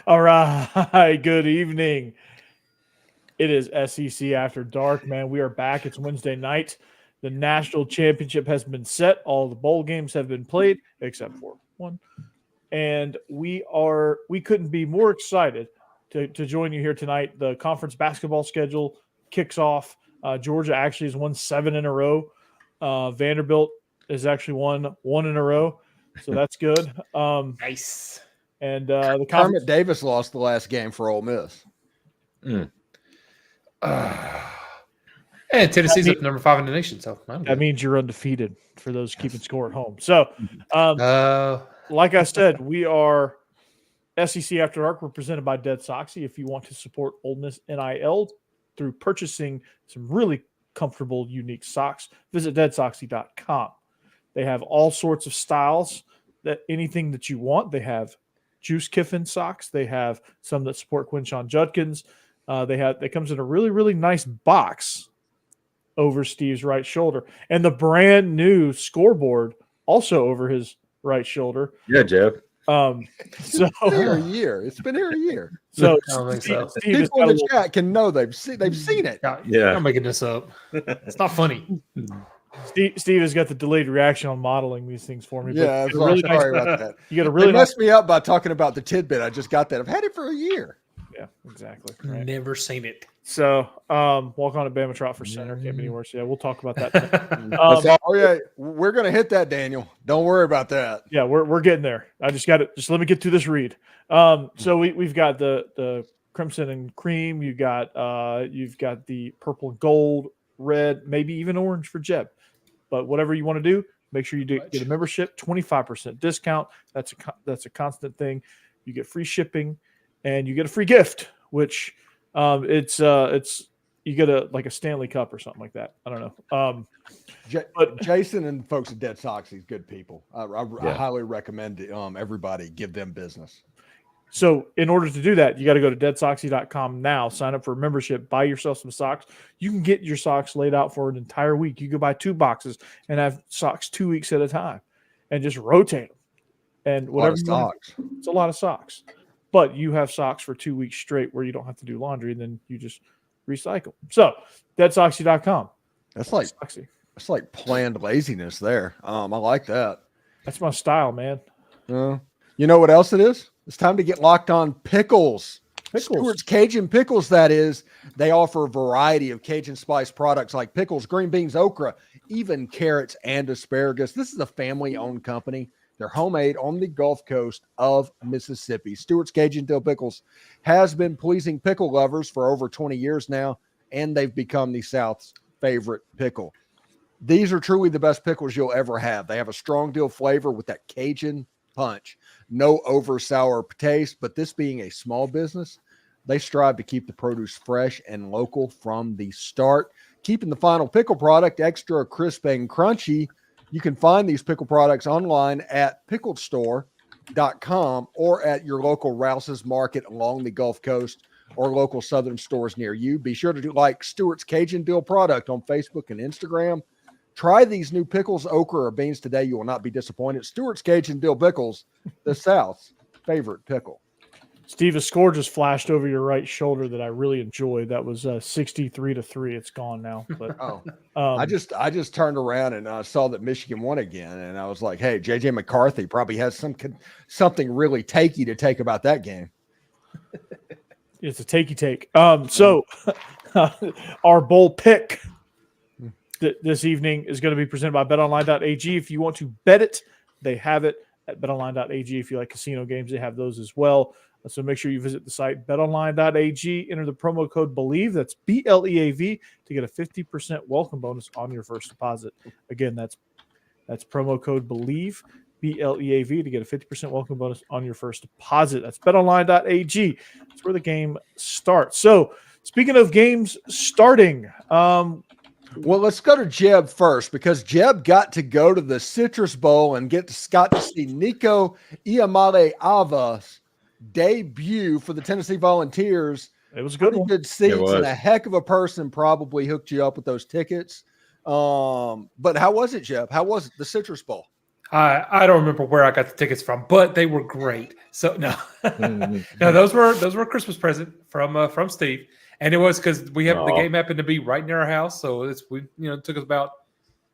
All right. Good evening. It is SEC After Dark, man. We are back. It's Wednesday night. The national championship has been set. All the bowl games have been played, except for one. And we couldn't be more excited to join you here tonight. The conference basketball schedule kicks off. Georgia actually has won 7 in a row. Vanderbilt has actually won 1 in a row. So that's good. Nice. And the Kermit Davis lost the last game for Ole Miss. And Tennessee's up number 5 in the nation. So that means you're undefeated for those keeping score at home. So, like I said, we are SEC After Dark. We're presented by DeadSoxy. If you want to support Ole Miss NIL through purchasing some really comfortable, unique socks, visit DeadSoxy.com. They have all sorts of styles, anything that you want. They have Juice Kiffin socks. They have some that support Quinshon Judkins. They comes in a really, really nice box over Steve's right shoulder, and the brand new scoreboard also over his right shoulder. Yeah, Jeb. So It's been here a year. So Steve people in the chat can know they've seen it. Yeah, I'm making this up. It's not funny. Steve has got the delayed reaction on modeling these things for me. Yeah, I'm sorry about that. You got a really messed me up by talking about the tidbit. I just got that. I've had it for a year. Yeah, exactly. Right. Never seen it. So, walk on to Bama Trot for center. Can't be any worse. Yeah, we'll talk about that. We're gonna hit that, Daniel. Don't worry about that. Yeah, we're getting there. I just got it. Just let me get through this read. So we've got the crimson and cream. You've got the purple and gold, red, maybe even orange for Jeb. But whatever you want to do, make sure you get a membership, 25% discount. That's a constant thing. You get free shipping, and you get a free gift, which it's you get a Stanley Cup or something like that. I don't know. But Jason and folks at DeadSoxy, good people. I highly recommend everybody give them business. So in order to do that, you got to go to DeadSoxy.com now, sign up for a membership, buy yourself some socks. You can get your socks laid out for an entire week. You can buy 2 boxes and have socks 2 weeks at a time and just rotate them. And whatever it's a lot of socks. But you have socks for 2 weeks straight where you don't have to do laundry, and then you just recycle. So DeadSoxy.com. That's like planned laziness there. I like that. That's my style, man. You know what else it is? It's time to get locked on pickles. Stewart's Cajun Pickles, that is. They offer a variety of Cajun spice products like pickles, green beans, okra, even carrots and asparagus. This is a family-owned company. They're homemade on the Gulf Coast of Mississippi. Stewart's Cajun Dill Pickles has been pleasing pickle lovers for over 20 years now, and they've become the South's favorite pickle. These are truly the best pickles you'll ever have. They have a strong dill flavor with that Cajun punch. No over sour taste, but this being a small business, they strive to keep the produce fresh and local from the start, keeping the final pickle product extra crisp and crunchy. You can find these pickle products online at pickledstore.com or at your local Rouse's Market along the Gulf Coast or local southern stores near you. Be sure to like Stewart's Cajun Dill product on Facebook and Instagram. Try these new pickles, okra, or beans today. You will not be disappointed. Stewart's Cajun Dill Pickles, the South's favorite pickle. Steve, a score just flashed over your right shoulder that I really enjoyed. That was 63-3. It's gone now. But I just turned around and saw that Michigan won again, and I was like, "Hey, JJ McCarthy probably has something really takey to take about that game." It's a takey take. So our bowl pick this evening is going to be presented by BetOnline.ag. If you want to bet it, they have it at BetOnline.ag. If you like casino games, they have those as well. So make sure you visit the site BetOnline.ag. Enter the promo code Bleav, that's BLEAV, to get a 50% welcome bonus on your first deposit. Again, that's promo code Bleav, BLEAV, to get a 50% welcome bonus on your first deposit. That's BetOnline.ag. That's where the game starts. So speaking of games starting, well, let's go to Jeb first, because Jeb got to go to the Citrus Bowl and got to see Nico Iamaleava's debut for the Tennessee Volunteers. It was a good one. Good seats, and a heck of a person probably hooked you up with those tickets. But how was it, Jeb? How was it, the Citrus Bowl? I don't remember where I got the tickets from, but they were great. So no, no, those were a Christmas present from Steve, and it was because the game happened to be right near our house, so it took us about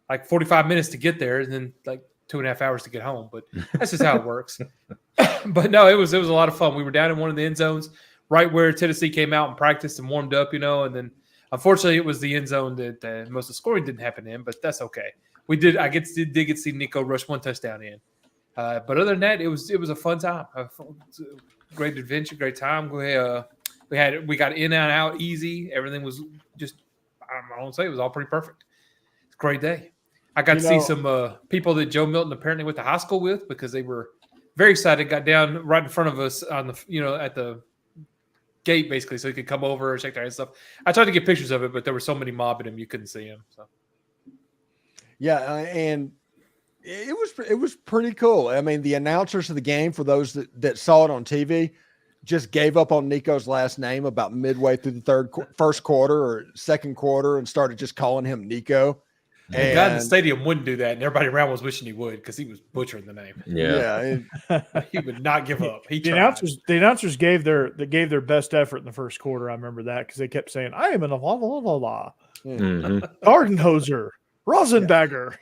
like 45 minutes to get there, and then like 2.5 hours to get home. But that's just how it works. But no, it was a lot of fun. We were down in one of the end zones, right where Tennessee came out and practiced and warmed up, and then unfortunately it was the end zone that most of the scoring didn't happen in, but that's okay. We did. I did get to see Nico rush one touchdown in, but other than that, it was a fun time, great adventure, great time. We got in and out easy. Everything was just I don't say it was all pretty perfect. It's a great day. I got to see some people that Joe Milton apparently went to high school with because they were very excited. Got down right in front of us on the at the gate basically, so he could come over and check their stuff. I tried to get pictures of it, but there were so many mobbing him you couldn't see him. So. Yeah, and it was pretty cool. I mean, the announcers of the game, for those that saw it on TV, just gave up on Nico's last name about midway through the first quarter or second quarter and started just calling him Nico. And the guy in the stadium wouldn't do that, and everybody around was wishing he would because he was butchering the name. Yeah. He would not give up. The announcers gave their best effort in the first quarter. I remember that because they kept saying, "I am in a la la la la, Gardenhoser, Rosenbagger."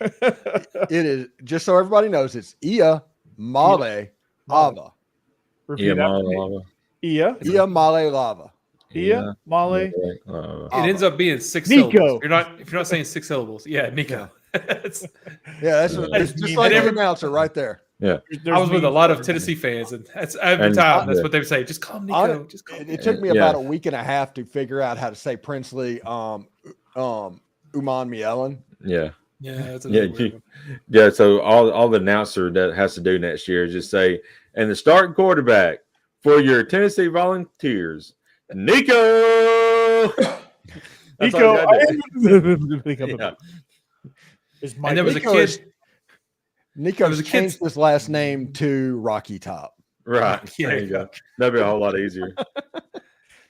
It is, just so everybody knows, it's Ia Male Lava. Repeat after me. Ia Male Lava. Ia Male. It ends up being 6 Nico. syllables. If you're not saying 6 syllables, yeah, Nico. That's just like every announcer right there. Yeah, I was with a lot of Tennessee fans, and that's every time. That's what they would say. Just call him Nico. It took me about a week and a half to figure out how to say Princely Uman Mielen. Yeah. Yeah. So all the announcer that has to do next year is just say, and the starting quarterback for your Tennessee Volunteers, Nico. Nico. And there was a kid. Nico changed his last name to Rocky Top. Right. There you go. That'd be a whole lot easier.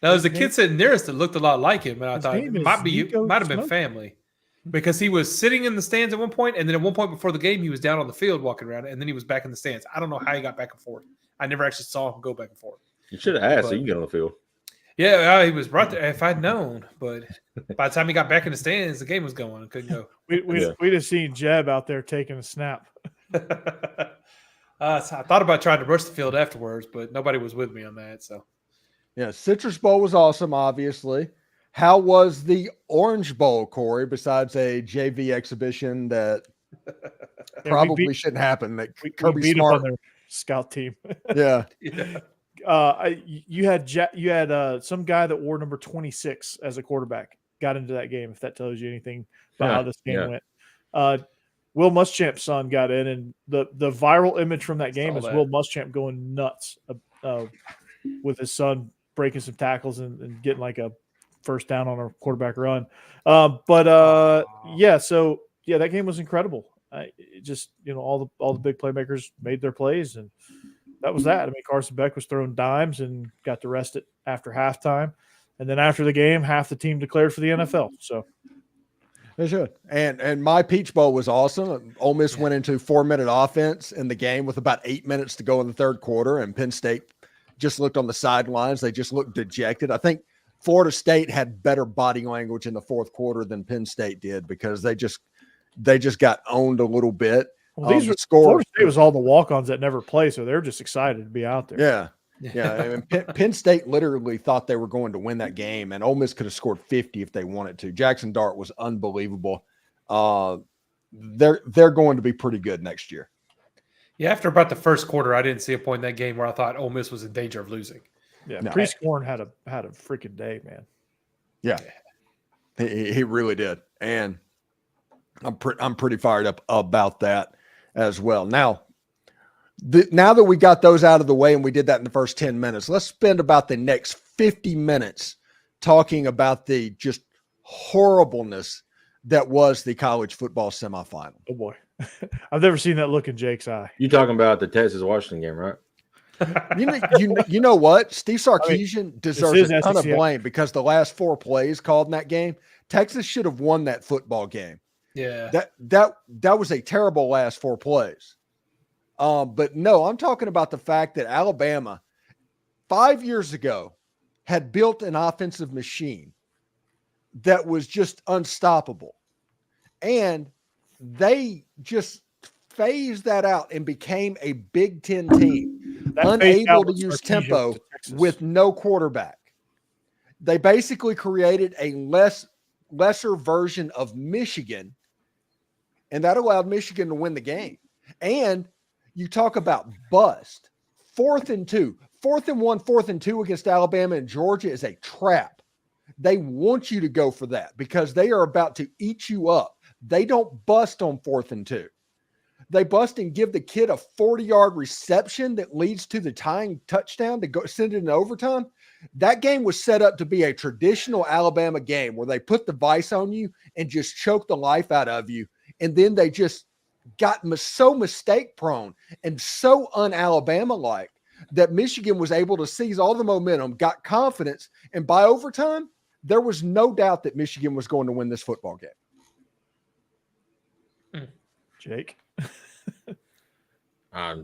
Now, there's a kid sitting nearest that looked a lot like him, and I thought it might have been family. Because he was sitting in the stands at one point, and then at one point before the game, he was down on the field walking around, and then he was back in the stands. I don't know how he got back and forth. I never actually saw him go back and forth. You should have asked so you can get on the field. Yeah, he was right there. If I'd known, but by the time he got back in the stands, the game was going. I couldn't go. We'd have seen Jeb out there taking a snap. So I thought about trying to rush the field afterwards, but nobody was with me on that. So, yeah, Citrus Bowl was awesome, obviously. How was the Orange Bowl, Corey, besides a JV exhibition that probably shouldn't happen? That Kirby beat Smart up on their scout team. Yeah. You had some guy that wore number 26 as a quarterback got into that game. If that tells you anything about how this game went. Will Muschamp's son got in, and the viral image from that game is Will Muschamp going nuts with his son breaking some tackles and getting like a first down on a quarterback run. So that game was incredible. All the big playmakers made their plays, and that was that. I mean, Carson Beck was throwing dimes and got to rest it after halftime. And then after the game, half the team declared for the NFL. So they should. And my Peach Bowl was awesome. Ole Miss went into 4-minute offense in the game with about 8 minutes to go in the third quarter, and Penn State just looked on the sidelines. They just looked dejected. I think Florida State had better body language in the fourth quarter than Penn State did because they just got owned a little bit. Well, these were Florida State was all the walk-ons that never play, so they're just excited to be out there. Yeah. I mean, Penn State literally thought they were going to win that game, and Ole Miss could have scored 50 if they wanted to. Jackson Dart was unbelievable. They're going to be pretty good next year. Yeah, after about the first quarter, I didn't see a point in that game where I thought Ole Miss was in danger of losing. Yeah, Prescorn had a freaking day, man. Yeah, he really did, and I'm pretty fired up about that as well. Now that we got those out of the way and we did that in the first 10 minutes, let's spend about the next 50 minutes talking about the just horribleness that was the college football semifinal. Oh boy, I've never seen that look in Jake's eye. You talking about the Texas-Washington game, right? You know what? Steve Sarkisian deserves a ton of blame because the last 4 plays called in that game, Texas should have won that football game. Yeah, that was a terrible last 4 plays. But no, I'm talking about the fact that Alabama 5 years ago had built an offensive machine that was just unstoppable. And they just phased that out and became a Big Ten team, unable to use tempo with no quarterback. They basically created a lesser version of Michigan, and that allowed Michigan to win the game. And you talk about bust. 4th and 2, 4th and 1, 4th and 2 against Alabama and Georgia is a trap. They want you to go for that because they are about to eat you up. They don't bust on 4th and 2. They bust and give the kid a 40-yard reception that leads to the tying touchdown to go send it in overtime. That game was set up to be a traditional Alabama game where they put the vice on you and just choke the life out of you. And then they just got so mistake prone and so un-Alabama-like that Michigan was able to seize all the momentum, got confidence, and by overtime, there was no doubt that Michigan was going to win this football game. Jake? I've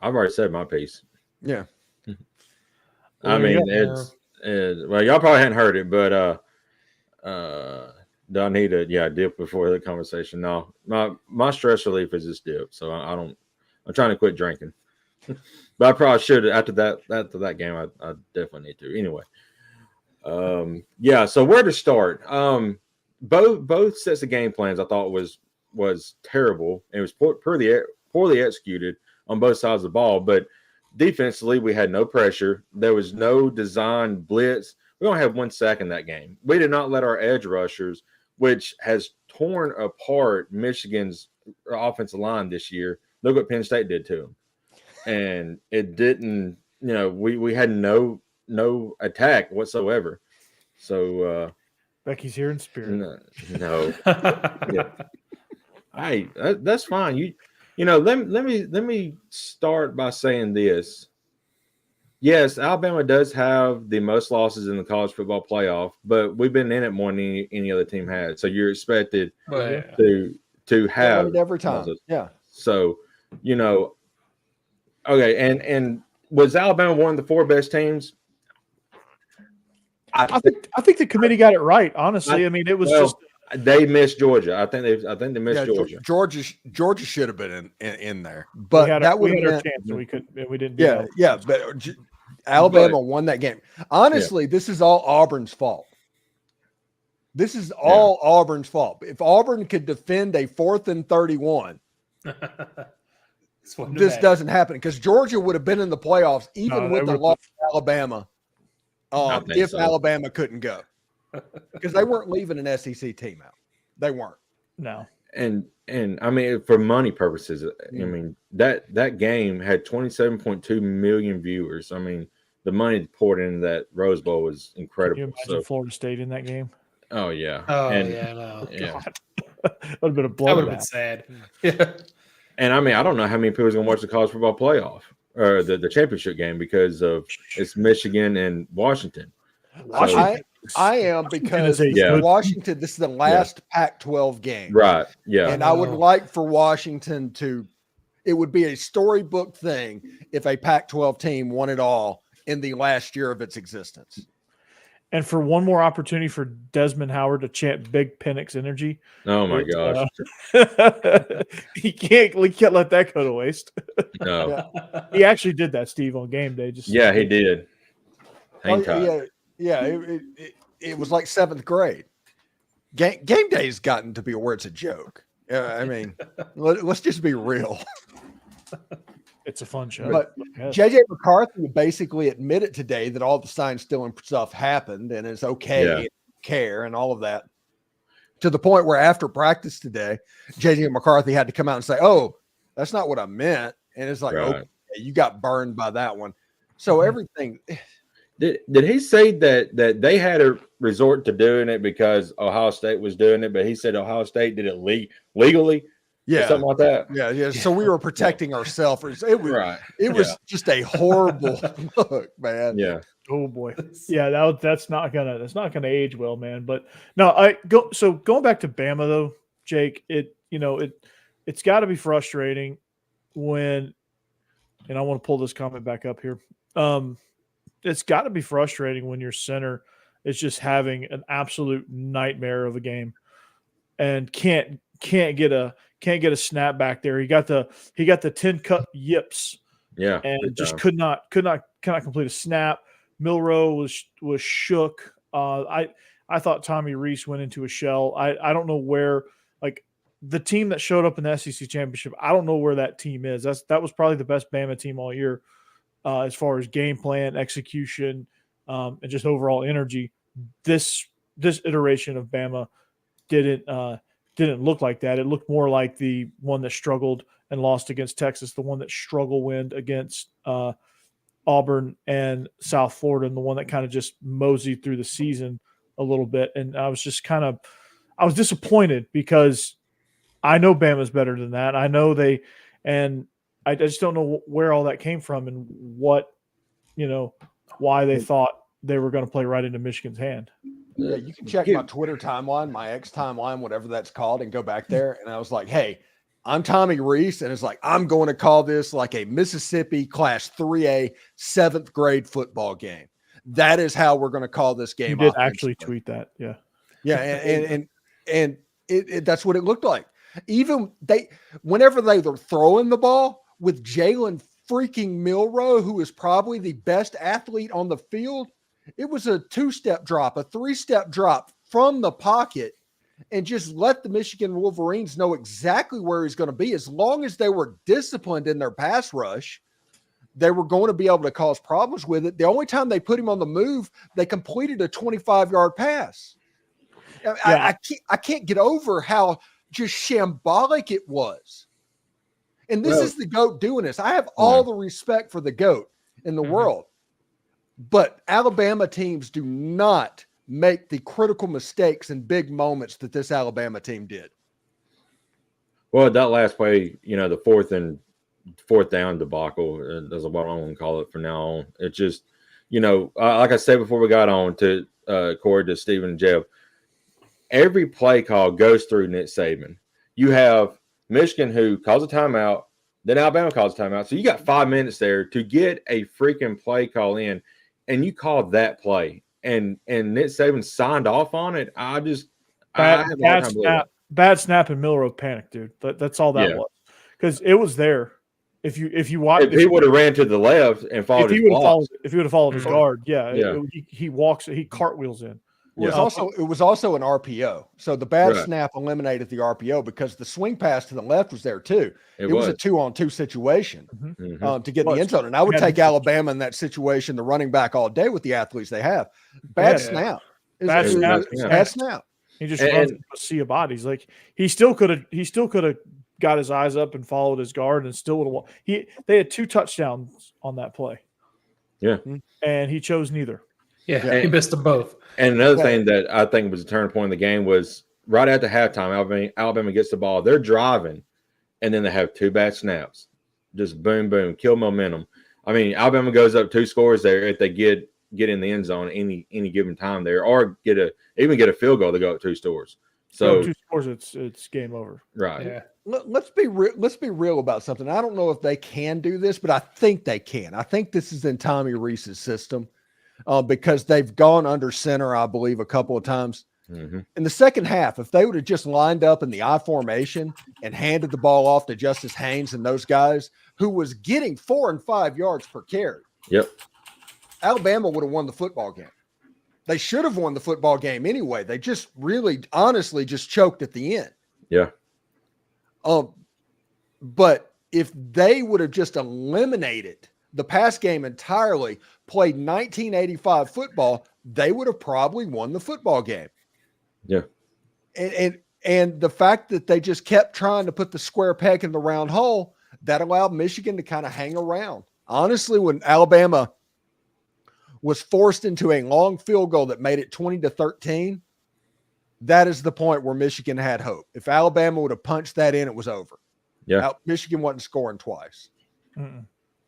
already said my piece. Yeah. I mean, it's well, y'all probably hadn't heard it, but do I need a dip before the conversation? No, my stress relief is this dip, so I'm trying to quit drinking, but I probably should after that game. I definitely need to anyway. So where to start? Both sets of game plans I thought was terrible. It was poorly executed on both sides of the ball, but defensively, we had no pressure. There was no design blitz. We only had 1 sack in that game. We did not let our edge rushers, which has torn apart Michigan's offensive line this year. Look what Penn State did to them. And it didn't, we had no attack whatsoever. So Becky's here in spirit. No. Yeah. Hey, that's fine. Let me start by saying this. Yes, Alabama does have the most losses in the college football playoff, but we've been in it more than any other team had. So you're expected to have it every time. Yeah. So, okay, and was Alabama one of the 4 best teams? I think the committee got it right. Honestly, it was just. They missed Georgia. I think they missed Georgia. Georgia should have been in there, but that would have been our chance. And we didn't. But Alabama won that game. Honestly, this is all Auburn's fault. This is all Auburn's fault. If Auburn could defend a 4th and 31, this doesn't happen because Georgia would have been in the playoffs even with the loss of Alabama. If Alabama couldn't go. Because they weren't leaving an SEC team out. They weren't. No. And for money purposes, that game had 27.2 million viewers. The money poured into that Rose Bowl was incredible. Can you imagine Florida State in that game? Oh yeah. No. Yeah. That would have been a blow. That would have been sad. Yeah. And I don't know how many people are going to watch the college football playoff or the championship game because of it's Michigan and Washington. I am because Washington, this is the last Pac-12 game. Right. Yeah. And I would like for Washington it would be a storybook thing if a Pac-12 team won it all in the last year of its existence. And for one more opportunity for Desmond Howard to chant Big Penix Energy. Oh my gosh. He can't let that go to waste. No. He actually did that, Steve, on game day. He did. Hang tight. Yeah, it was like 7th grade. Game day's gotten to be where it's a joke. Let's just be real. It's a fun show. But J.J. McCarthy basically admitted today that all the sign stealing stuff happened and it's okay and care and all of that. To the point where after practice today, J.J. McCarthy had to come out and say, "Oh, that's not what I meant." And it's like, okay, you got burned by that one. So everything. Did he say that they had a resort to doing it because Ohio State was doing it, but he said Ohio State did it legally? Yeah, something like that. Yeah. So we were protecting ourselves. It was just a horrible look, man. Yeah. Oh boy. Yeah, that's not gonna age well, man. But no, going back to Bama though, Jake. It's got to be frustrating. and I want to pull this comment back up here. It's got to be frustrating when your center is just having an absolute nightmare of a game and can't get a snap back there. He got the 10 cut yips. Yeah. And just could not complete a snap. Milroe was shook. I thought Tommy Rees went into a shell. I don't know where, like, the team that showed up in the SEC championship, I don't know where that team is. That was probably the best Bama team all year, as far as game plan, execution, and just overall energy. This iteration of Bama didn't look like that. It looked more like the one that struggled and lost against Texas, the one that struggle win against Auburn and South Florida, and the one that kind of just moseyed through the season a little bit. And I was disappointed because I know Bama's better than that. I know I just don't know where all that came from and what, why they thought they were going to play right into Michigan's hand. Yeah, you can check my Twitter timeline, my X timeline, whatever that's called, and go back there. And I was like, hey, I'm Tommy Rees, and it's like, I'm going to call this like a Mississippi Class 3A 7th grade football game. That is how we're going to call this game. You did actually tweet that, yeah. Yeah, and that's what it looked like. Even whenever they were throwing the ball with Jalen freaking Milroe, who is probably the best athlete on the field, it was a 2-step drop, a 3-step drop from the pocket, and just let the Michigan Wolverines know exactly where he's going to be. As long as they were disciplined in their pass rush, they were going to be able to cause problems with it. The only time they put him on the move, they completed a 25-yard pass. Yeah. I can't get over how just shambolic it was. And this is the GOAT doing this. I have all the respect for the GOAT in the world. But Alabama teams do not make the critical mistakes and big moments that this Alabama team did. Well, that last play, the fourth down debacle, that's what I'm going to call it from now on. It's just, like I said before we got on to Corey, to Stephen and Jeb, every play call goes through Nick Saban. You have Michigan who calls a timeout, then Alabama calls a timeout. So you got 5 minutes there to get a freaking play call in, and you called that play. And Nick Saban signed off on it. Bad snap and Milroe panicked, dude. That's all that was, because it was there. If you watch, if he would have ran to the left and followed, if he would have followed his guard, he cartwheels in. It was also an RPO. So the bad snap eliminated the RPO because the swing pass to the left was there too. It was a 2-on-2 situation to get in the end zone. And I would take Alabama in that situation, the running back all day with the athletes they have. Bad snap. Bad snap. He just runs into a sea of bodies. Like he still could have got his eyes up and followed his guard and still would have. They had 2 touchdowns on that play. Yeah. And he chose neither. Yeah, he missed them both. And another thing that I think was a turning point in the game was right after halftime, Alabama gets the ball. They're driving, and then they have 2 bad snaps. Just boom, boom, kill momentum. I mean, Alabama goes up 2 scores there if they get in the end zone any given time there, or get a field goal. They go up 2 scores. So 2 scores, it's game over. Right. Yeah. Let's be real about something. I don't know if they can do this, but I think they can. I think this is in Tommy Rees's system. Because they've gone under center, I believe, a couple of times. In the second half, if they would have just lined up in the I formation and handed the ball off to Justice Haynes and those guys, who was getting 4 and 5 yards per carry, Alabama would have won the football game. They should have won the football game anyway. They just really, honestly, just choked at the end. Yeah. But if they would have just eliminated the pass game entirely, played 1985 football, they would have probably won the football game. Yeah. And the fact that they just kept trying to put the square peg in the round hole, that allowed Michigan to kind of hang around. Honestly, when Alabama was forced into a long field goal that made it 20-13, that is the point where Michigan had hope. If Alabama would have punched that in, it was over. Yeah. Michigan wasn't scoring twice.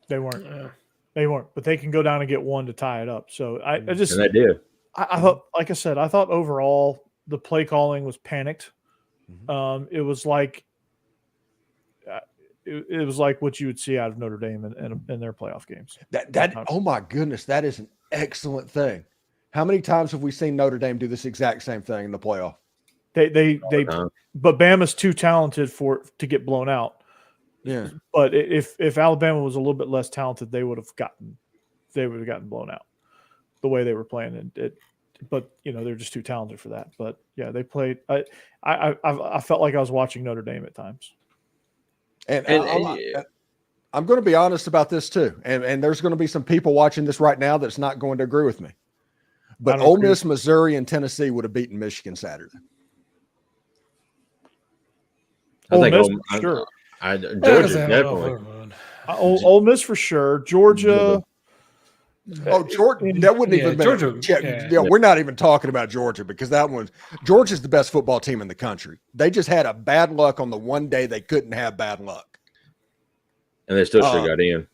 They weren't. They weren't, but they can go down and get 1 to tie it up. So I just, and they did. I thought, like I said, I thought overall the play calling was panicked. It was like it was like what you would see out of Notre Dame in their playoff games. Oh my goodness, that is an excellent thing. How many times have we seen Notre Dame do this exact same thing in the playoff? But Bama's too talented to get blown out. Yeah. But if Alabama was a little bit less talented, they would have gotten blown out the way they were playing. But they're just too talented for that. But yeah, they played. I felt like I was watching Notre Dame at times. And I'm going to be honest about this too. And there's going to be some people watching this right now that's not going to agree with me. But Ole Miss, Missouri, and Tennessee would have beaten Michigan Saturday. I think Miss for sure. Georgia definitely. Ole Miss for sure. Georgia. Georgia. That wouldn't even be Georgia. Yeah, we're not even talking about Georgia because Georgia's the best football team in the country. They just had a bad luck on the one day they couldn't have bad luck. And they still should have got in.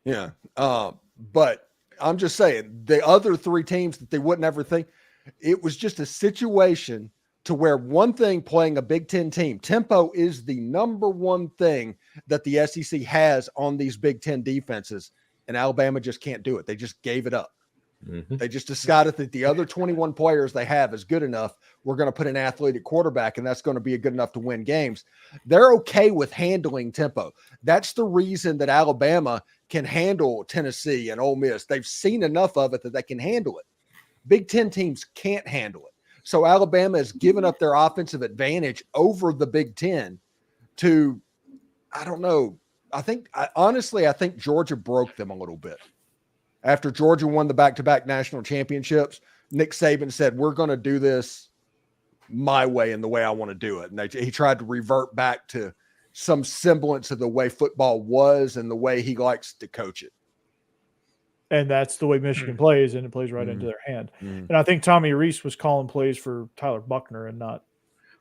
Yeah. But I'm just saying the other three teams that they wouldn't ever think, it was just a situation to where one thing playing a Big Ten team, tempo is the number one thing that the SEC has on these Big Ten defenses, and Alabama just can't do it. They just gave it up. Mm-hmm. They just decided that the other 21 players they have is good enough. We're going to put an athlete at quarterback, and that's going to be good enough to win games. They're okay with handling tempo. That's the reason that Alabama can handle Tennessee and Ole Miss. They've seen enough of it that they can handle it. Big Ten teams can't handle it. So Alabama has given up their offensive advantage over the Big Ten to, I don't know. I think Georgia broke them a little bit. After Georgia won the back-to-back national championships, Nick Saban said, we're going to do this my way and the way I want to do it. And he tried to revert back to some semblance of the way football was and the way he likes to coach it. And that's the way Michigan plays, and it plays right into their hand. And I think Tommy Rees was calling plays for Tyler Buckner and not.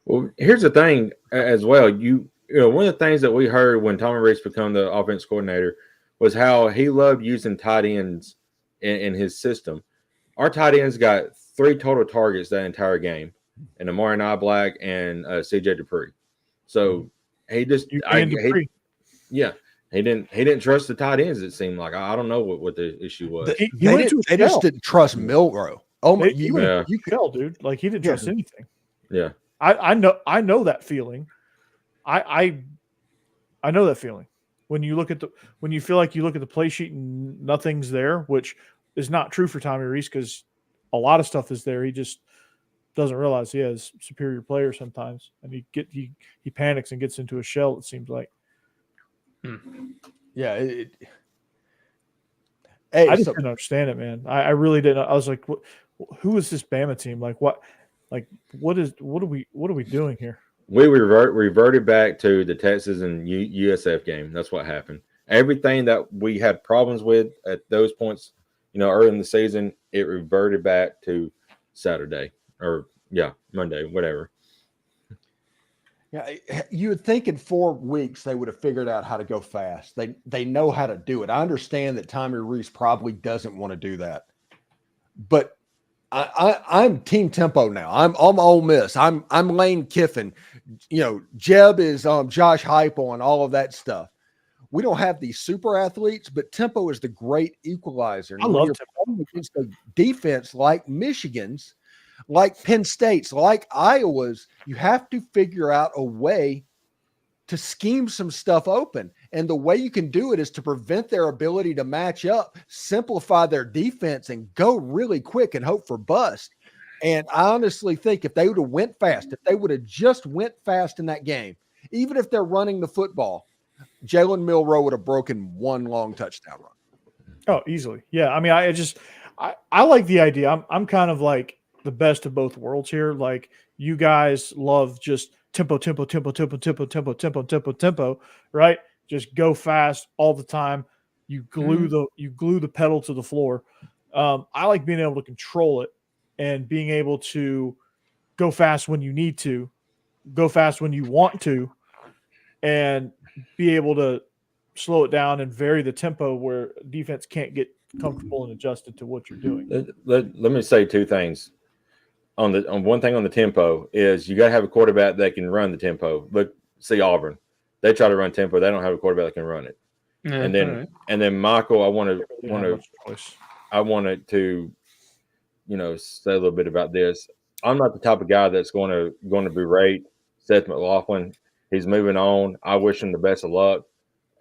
Well, here's the thing as well. One of the things that we heard when Tommy Rees became the offense coordinator was how he loved using tight ends in his system. Our tight ends got 3 total targets that entire game, and Amari Black and CJ Dupree. So he just he didn't trust the tight ends. It seemed like I don't know what the issue was. They just didn't trust Milrow. Oh my! You could tell, dude. Like he didn't trust anything. Yeah, I know that feeling. I know that feeling. When you feel like you look at the play sheet and nothing's there, which is not true for Tommy Rees because a lot of stuff is there. He just doesn't realize he has superior players sometimes, and he panics and gets into a shell. It seems like. Yeah. I just didn't understand it, man. I really didn't. I was like, who is this Bama team? Like what? Like what are we doing here? We reverted back to the Texas and USF game. That's what happened. Everything that we had problems with at those points, early in the season, it reverted back to Saturday or Monday, whatever. Yeah, you would think in 4 weeks they would have figured out how to go fast. They know how to do it. I understand that Tommy Rees probably doesn't want to do that, but I'm team tempo now. I'm Ole Miss. I'm Lane Kiffin. Jeb is Josh Heupel and all of that stuff. We don't have these super athletes, but tempo is the great equalizer. I love tempo against a defense like Michigan's, like Penn State's, like Iowa's. You have to figure out a way to scheme some stuff open. And the way you can do it is to prevent their ability to match up, simplify their defense, and go really quick and hope for bust. And I honestly think if they would have went fast, if they would have just went fast in that game, even if they're running the football, Jalen Milrow would have broken one long touchdown run. Oh, easily. Yeah. I mean, I like the idea. I'm kind of like the best of both worlds here. Like you guys love just tempo, right? Just go fast all the time. You glue the pedal to the floor. I like being able to control it and being able to go fast when you need to, go fast when you want to, and be able to slow it down and vary the tempo where defense can't get comfortable and adjusted to what you're doing. Let me say 2 things. On one thing on the tempo is you got to have a quarterback that can run the tempo. See Auburn. they try to run tempo. They don't have a quarterback that can run it. Yeah, and then Michael, I wanted to, say a little bit about this. I'm not the type of guy that's going to berate Seth McLaughlin. He's moving on. I wish him the best of luck.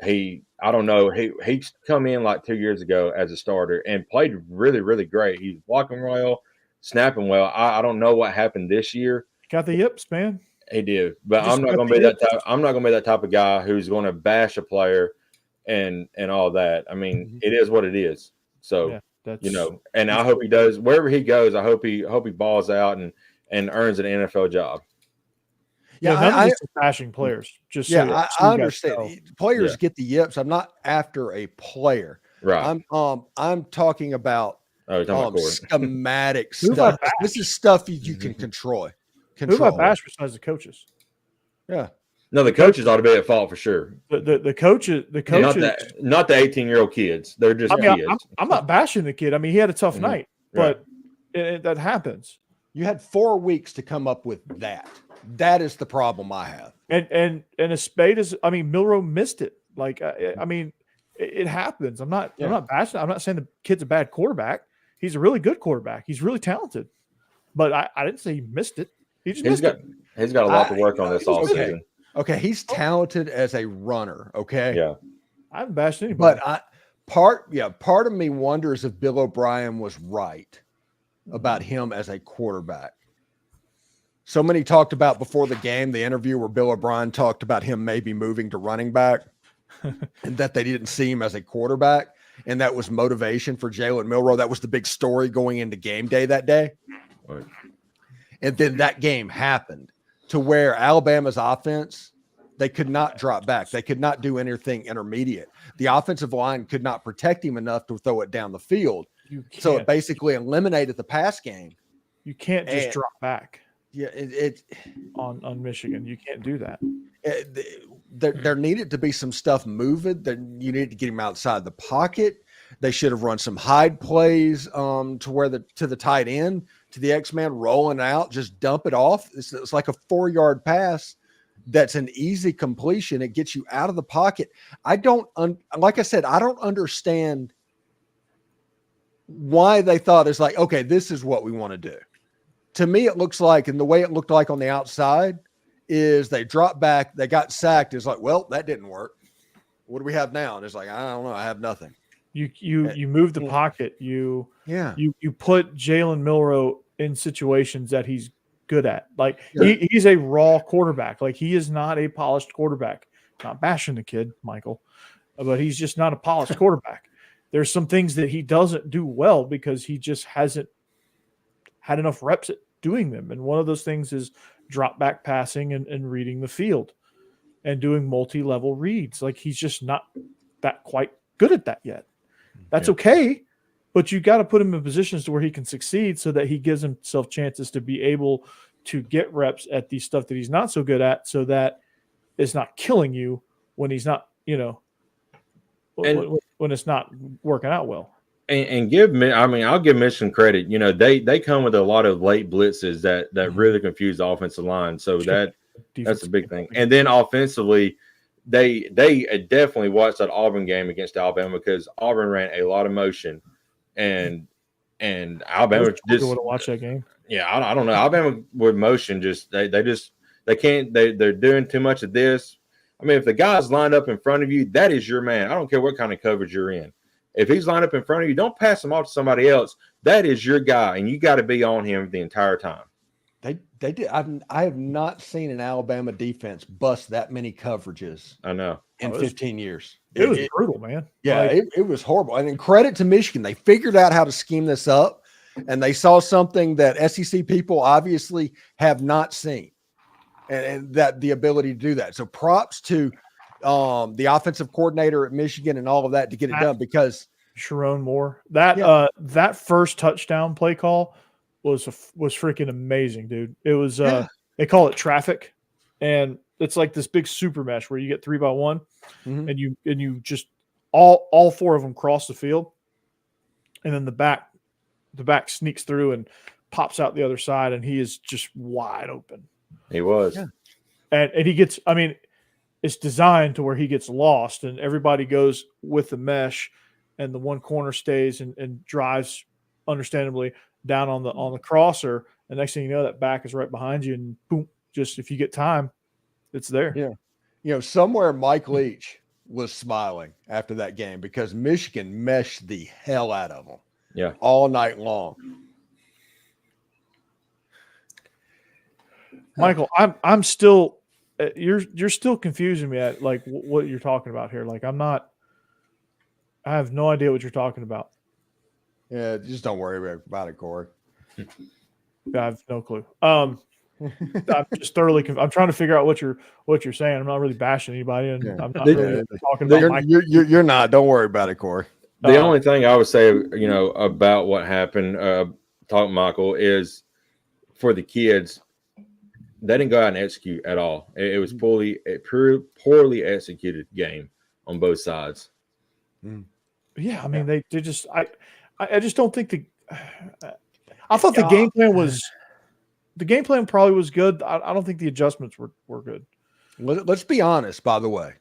I don't know. He come in like 2 years ago as a starter and played really, really great. He's blocking well, snapping well. I don't know what happened this year. Got the yips, man. He did, but I'm not going to be that type. I'm not going to be that type of guy who's going to bash a player and all that. I mean, it is what it is. So and I hope he does wherever he goes. I hope he balls out and earns an NFL job. Yeah, none of this is bashing players. I understand. Players get the yips. I'm not after a player. Right. I'm talking about schematic stuff. This is stuff you can control. Who have I bashed besides the coaches? Yeah. No, the coaches ought to be at fault for sure. The coaches, not the 18-year-old kids. They're just kids. I'm not bashing the kid. I mean, he had a tough night, but that happens. You had 4 weeks to come up with that. That is the problem I have. And a spade is. I mean, Milroe missed it. Like I mean, it happens. I'm not bashing. I'm not saying the kid's a bad quarterback. He's a really good quarterback. He's really talented. But I didn't say he missed it. He's got a lot to work on this offseason. Okay, he's talented as a runner. Okay. Yeah. I haven't bashed anybody. But part of me wonders if Bill O'Brien was right about him as a quarterback. So many talked about before the game, the interview where Bill O'Brien talked about him maybe moving to running back and that they didn't see him as a quarterback. And that was motivation for Jalen Milroe. That was the big story going into game day that day. Right. And then that game happened to where Alabama's offense, they could not drop back. They could not do anything intermediate. The offensive line could not protect him enough to throw it down the field. So it basically eliminated the pass game. You can't just drop back. Yeah, on Michigan, you can't do that. There needed to be some stuff moving. You need to get him outside the pocket. They should have run some hide plays to the tight end, to the X-Man rolling out, just dump it off. It's like a 4-yard pass. That's an easy completion. It gets you out of the pocket. Like I said, I don't understand why they thought it's like, okay, this is what we want to do. To me, it looks like, and the way it looked like on the outside is they dropped back, they got sacked. It's like, well, that didn't work. What do we have now? And it's like, I don't know. I have nothing. You move the pocket. You put Jalen Milroe in situations that he's good at. Like he's a raw quarterback. Like he is not a polished quarterback. Not bashing the kid, Michael, but he's just not a polished quarterback. There's some things that he doesn't do well because he just hasn't had enough reps at doing them. And one of those things is drop back passing and reading the field and doing multi-level reads. Like he's just not that quite good at that yet. That's okay, but you got to put him in positions to where he can succeed so that he gives himself chances to be able to get reps at the stuff that he's not so good at, so that it's not killing you when he's not, when it's not working out well. And I'll give Michigan credit. They come with a lot of late blitzes that really confuse the offensive line. So that's a big thing. And then offensively, they definitely watched that Auburn game against Alabama because Auburn ran a lot of motion, and Alabama just would watch that game. Yeah, I don't know. Alabama with motion they're doing too much of this. I mean, if the guy's lined up in front of you, that is your man. I don't care what kind of coverage you're in. If he's lined up in front of you, don't pass him off to somebody else. That is your guy, and you got to be on him the entire time. They did. I have not seen an Alabama defense bust that many coverages. I know in 15 years. It was brutal, man. Yeah, it was horrible. And then credit to Michigan, they figured out how to scheme this up, and they saw something that SEC people obviously have not seen, and that the ability to do that. So props to the offensive coordinator at Michigan and all of that to get it done, because Sharon Moore, that first touchdown play call was freaking amazing, dude. It was they call it traffic, and it's like this big super mesh where you get 3x1, and you just all 4 of them cross the field, and then the back sneaks through and pops out the other side, and he is just wide open. He was, and he gets. I mean, it's designed to where he gets lost and everybody goes with the mesh and the one corner stays and drives understandably down on the crosser. The next thing you know, that back is right behind you and boom, just if you get time, it's there. Yeah. Somewhere Mike Leach was smiling after that game because Michigan meshed the hell out of them. Yeah. All night long. Michael, I'm still you're still confusing me at like what you're talking about here. Like I have no idea what you're talking about. Yeah, just don't worry about it, Corey. I have no clue. I'm just thoroughly I'm trying to figure out what you're saying. I'm not really bashing anybody, and I'm not really talking about you're not. Don't worry about it, Corey. The only thing I would say, about what happened, Michael, is for the kids, they didn't go out and execute at all. It was poorly executed game on both sides. Yeah, I mean they just I just don't think I thought the game plan probably was good. I don't think the adjustments were good. Let's be honest, by the way.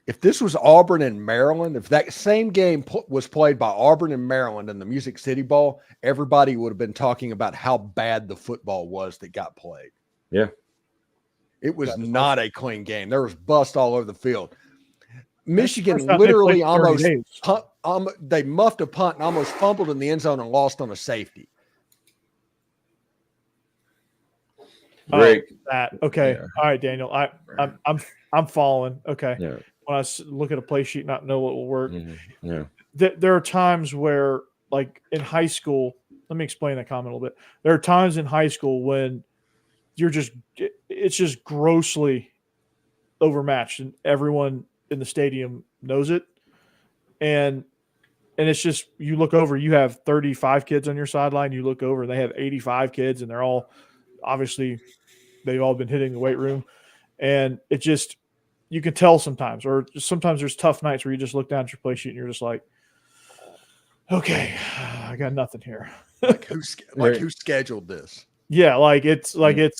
If this was Auburn and Maryland, if that same game was played by Auburn and Maryland in the Music City Bowl, everybody would have been talking about how bad the football was that got played. Yeah. It was not a clean game. There was bust all over the field. Michigan literally almost they muffed a punt and almost fumbled in the end zone and lost on a safety. Rick. Okay. Yeah. All right, Daniel. I'm following. Okay. Yeah. When I look at a play sheet, not know what will work. Mm-hmm. Yeah. There are times where, like in high school, let me explain that comment a little bit. There are times in high school when it's just grossly overmatched and everyone in the stadium knows it. And it's just, you look over, you have 35 kids on your sideline. You look over, they have 85 kids and they're all, obviously they've all been hitting the weight room. And it just, you can tell sometimes, or sometimes there's tough nights where you just look down at your play sheet and you're just like, okay, I got nothing here. Who scheduled this? Yeah, it's Bama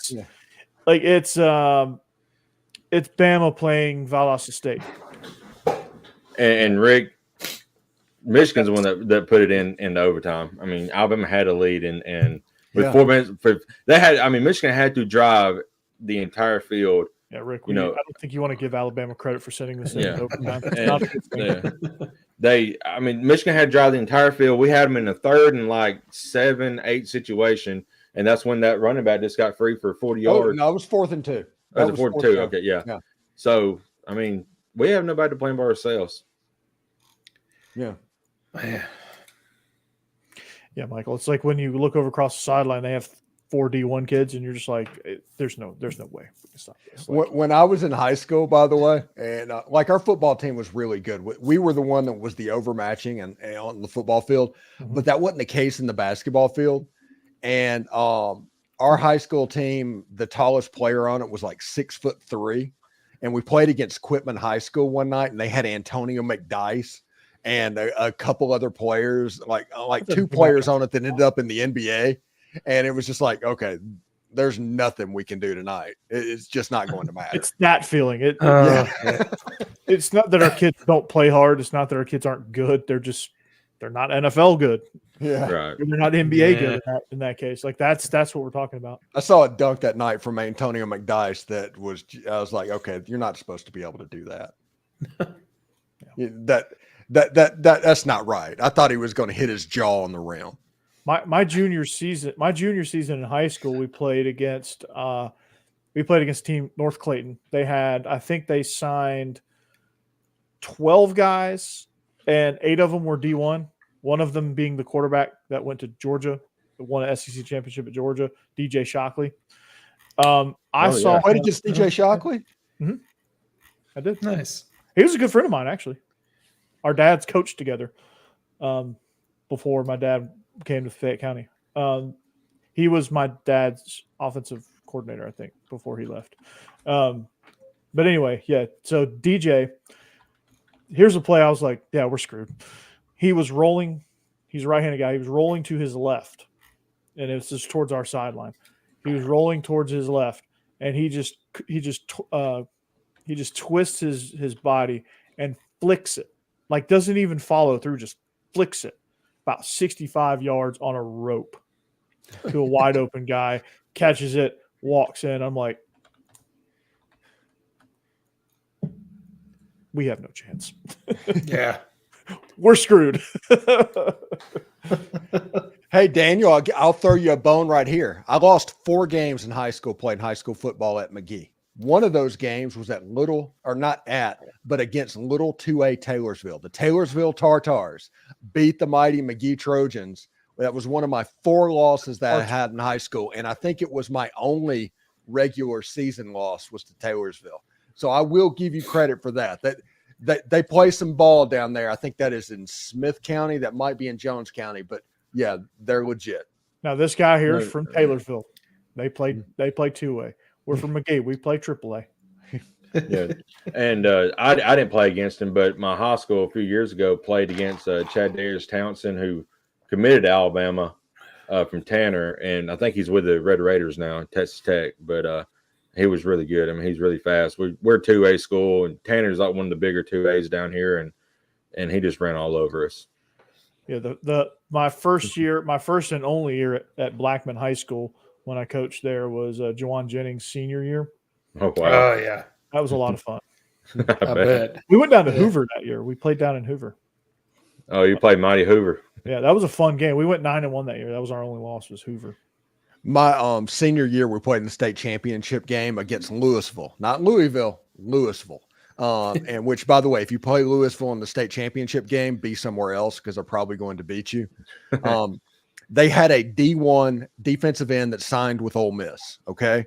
playing Valdosta State. And Rick, Michigan's the one that put it in overtime. I mean, Alabama had a lead and with 4 minutes Michigan had to drive the entire field. Yeah, Rick, I don't think you want to give Alabama credit for sending this in overtime. It's not a good thing. Michigan had to drive the entire field. We had them in the third and 7-8 situation, and that's when that running back just got free for 40 yards. No, it was 4th and 2. That was 4th and 2. Okay, yeah. So, we have nobody to blame but ourselves. Yeah. Yeah, Michael. It's like when you look over across the sideline, they have 4 D1 kids, and you're just like, there's no way we can stop this. When I was in high school, by the way, and our football team was really good. We were the one that was the overmatching and on the football field, but that wasn't the case in the basketball field. And our high school team, the tallest player on it was 6'3", and we played against Quitman High School one night, and they had Antonio McDice and a couple other players, like 2 players on it that ended up in the NBA. And it was just like, okay, there's nothing we can do tonight. It's just not going to matter. It's that feeling. It's not that our kids don't play hard. It's not that our kids aren't good. They're not NFL good. Yeah. Right. They're not NBA good in that case. That's what we're talking about. I saw a dunk that night from Antonio McDice I was like, okay, you're not supposed to be able to do that. That's not right. I thought he was going to hit his jaw on the rim. My junior season in high school, we played against team North Clayton. I think they signed 12 guys, and 8 of them were D1. One of them being the quarterback that went to Georgia, won an SEC championship at Georgia, DJ Shockley. I played against DJ Shockley. Mm-hmm. I did. Nice. He was a good friend of mine, actually. Our dads coached together before my dad came to Fayette County. He was my dad's offensive coordinator, I think, before he left. But anyway, yeah. So DJ, here's a play. I was like, yeah, we're screwed. He was rolling. He's a right-handed guy. He was rolling to his left, and it was just towards our sideline. He was rolling towards his left, and he He just twists his body and flicks it. Like doesn't even follow through, just flicks it about 65 yards on a rope to a wide open guy, catches it, walks in. I'm like, we have no chance. Yeah. We're screwed. Hey, Daniel, I'll throw you a bone right here. I lost 4 games in high school playing high school football at McGee. One of those games was at but against little 2A Taylorsville. The Taylorsville Tartars beat the mighty McGee Trojans. That was one of my 4 losses that I had in high school. And I think it was my only regular season loss was to Taylorsville. So I will give you credit for that. That they play some ball down there. I think that is in Smith County. That might be in Jones County, but yeah, they're legit. Now this guy here is from Taylorsville. They play 2A. We're from McGee. We play AAA. Yeah, and I didn't play against him, but my high school a few years ago played against Chad Darius Townsend, who committed to Alabama from Tanner, and I think he's with the Red Raiders now, Texas Tech. But he was really good. I mean, he's really fast. We're 2A school, and Tanner's like one of the bigger 2As down here, and he just ran all over us. Yeah, my first and only year at Blackman High School when I coached there was Juwan Jennings' senior year. Oh wow! Oh yeah, that was a lot of fun. I bet. We went down to Hoover that year. We played down in Hoover. Oh, you played Mighty Hoover. Yeah, that was a fun game. We went 9-1 that year. That was our only loss, was Hoover. My senior year, we played in the state championship game against Louisville, not Louisville, Louisville. And which, by the way, if you play Louisville in the state championship game, be somewhere else because they're probably going to beat you. They had a D1 defensive end that signed with Ole Miss. Okay.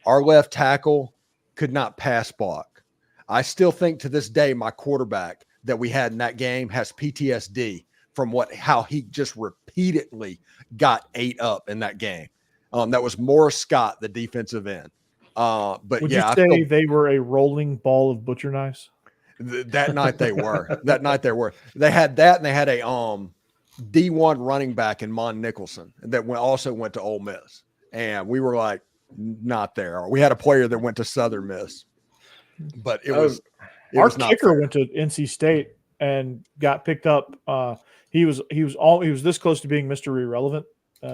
Our left tackle could not pass block. I still think to this day, my quarterback that we had in that game has PTSD from how he just repeatedly got ate up in that game. That was Morris Scott, the defensive end. But would yeah, you say they were a rolling ball of butcher knives? That night they were. They had that, and they had a D1 running back in Mon Nicholson that also went to Ole Miss, and we were like, not there. We had a player that went to Southern Miss, but our kicker went to NC State and got picked up. He was this close to being Mr. Irrelevant.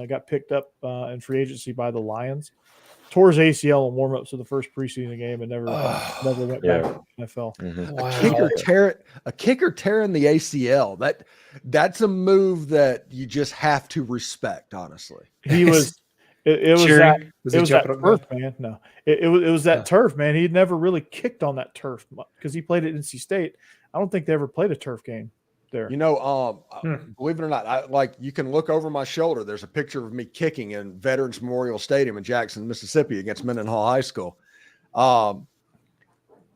Got picked up in free agency by the Lions. Tore his ACL in warm-ups of the first preseason game and never went back to the NFL. Mm-hmm. Wow. A kicker tearing the ACL. That's a move that you just have to respect, honestly. He was it was that turf, man. No. It was that turf, man. He'd never really kicked on that turf because he played at NC State. I don't think they ever played a turf game there. Believe it or not, you can look over my shoulder. There's a picture of me kicking in Veterans Memorial Stadium in Jackson, Mississippi against Mendenhall High School. I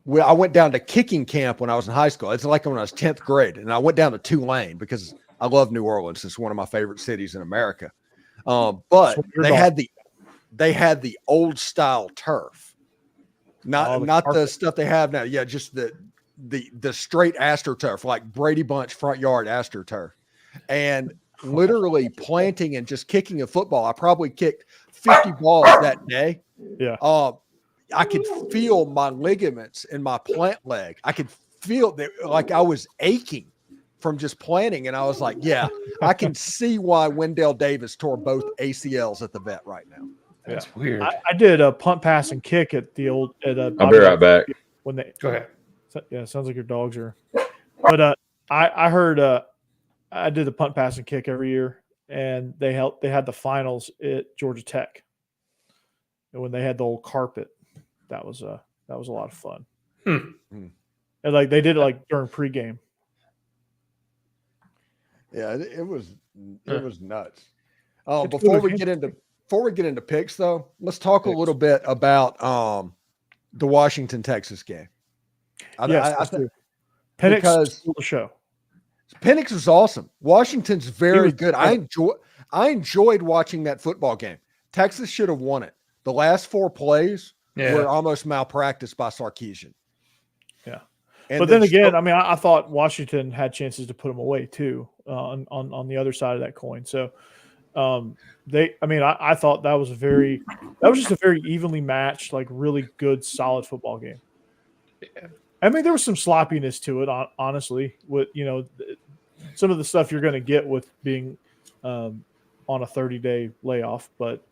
went down to kicking camp when I was in high school. It's like when I was 10th grade, and I went down to Tulane because I love New Orleans. It's one of my favorite cities in America. But they had the old style turf, not the stuff they have now. Yeah, just the straight AstroTurf, like Brady Bunch front yard AstroTurf, and literally planting and just kicking a football. I probably kicked 50 balls that day. Yeah. I could feel my ligaments in my plant leg. I could feel that like I was aching from just planting. And I was like, yeah, I can see why Wendell Davis tore both ACLs at the vet right now. That's weird. I did a punt, pass, and kick at the old. I'll be right back. When they go ahead. Yeah, it sounds like your dogs are. But I heard I did the punt, pass, and kick every year, and they had the finals at Georgia Tech, and when they had the old carpet, that was a lot of fun. And like they did it during pregame. Yeah, it was nuts. Before we get into picks, though, let's talk a little bit about the Washington Texas game. I think Penix stole the show. Penix was awesome. Washington's very good. I enjoyed watching that football game. Texas should have won it. The last 4 plays were almost malpractice by Sarkisian. Yeah. But then again, I thought Washington had chances to put them away too on the other side of that coin. So I thought that was just a very evenly matched, like really good, solid football game. I mean, there was some sloppiness to it, honestly. With some of the stuff you're going to get with being on a 30-day layoff, but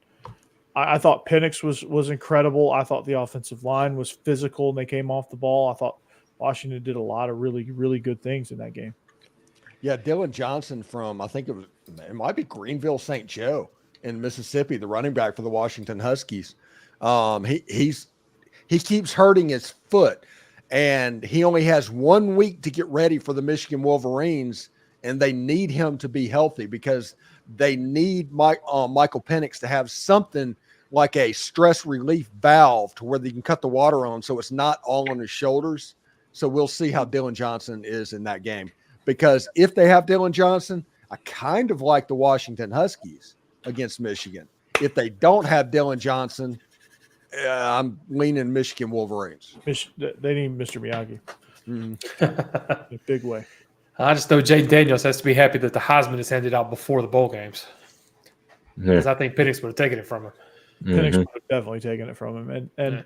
I thought Penix was incredible. I thought the offensive line was physical and they came off the ball. I thought Washington did a lot of really, really good things in that game. Yeah, Dylan Johnson from, I think it might be Greenville St. Joe in Mississippi, the running back for the Washington Huskies. He keeps hurting his foot, and he only has 1 week to get ready for the Michigan Wolverines, and they need him to be healthy because they need Michael Penix to have something like a stress relief valve to where they can cut the water on so it's not all on his shoulders. So we'll see how Dylan Johnson is in that game. Because if they have Dylan Johnson, I kind of like the Washington Huskies against Michigan. If they don't have Dylan Johnson, I'm leaning Michigan Wolverines. They need Mr. Miyagi in a big way. I just know Jaden Daniels has to be happy that the Heisman is handed out before the bowl games. Because I think Penix would have taken it from him. Penix would have definitely taken it from him. And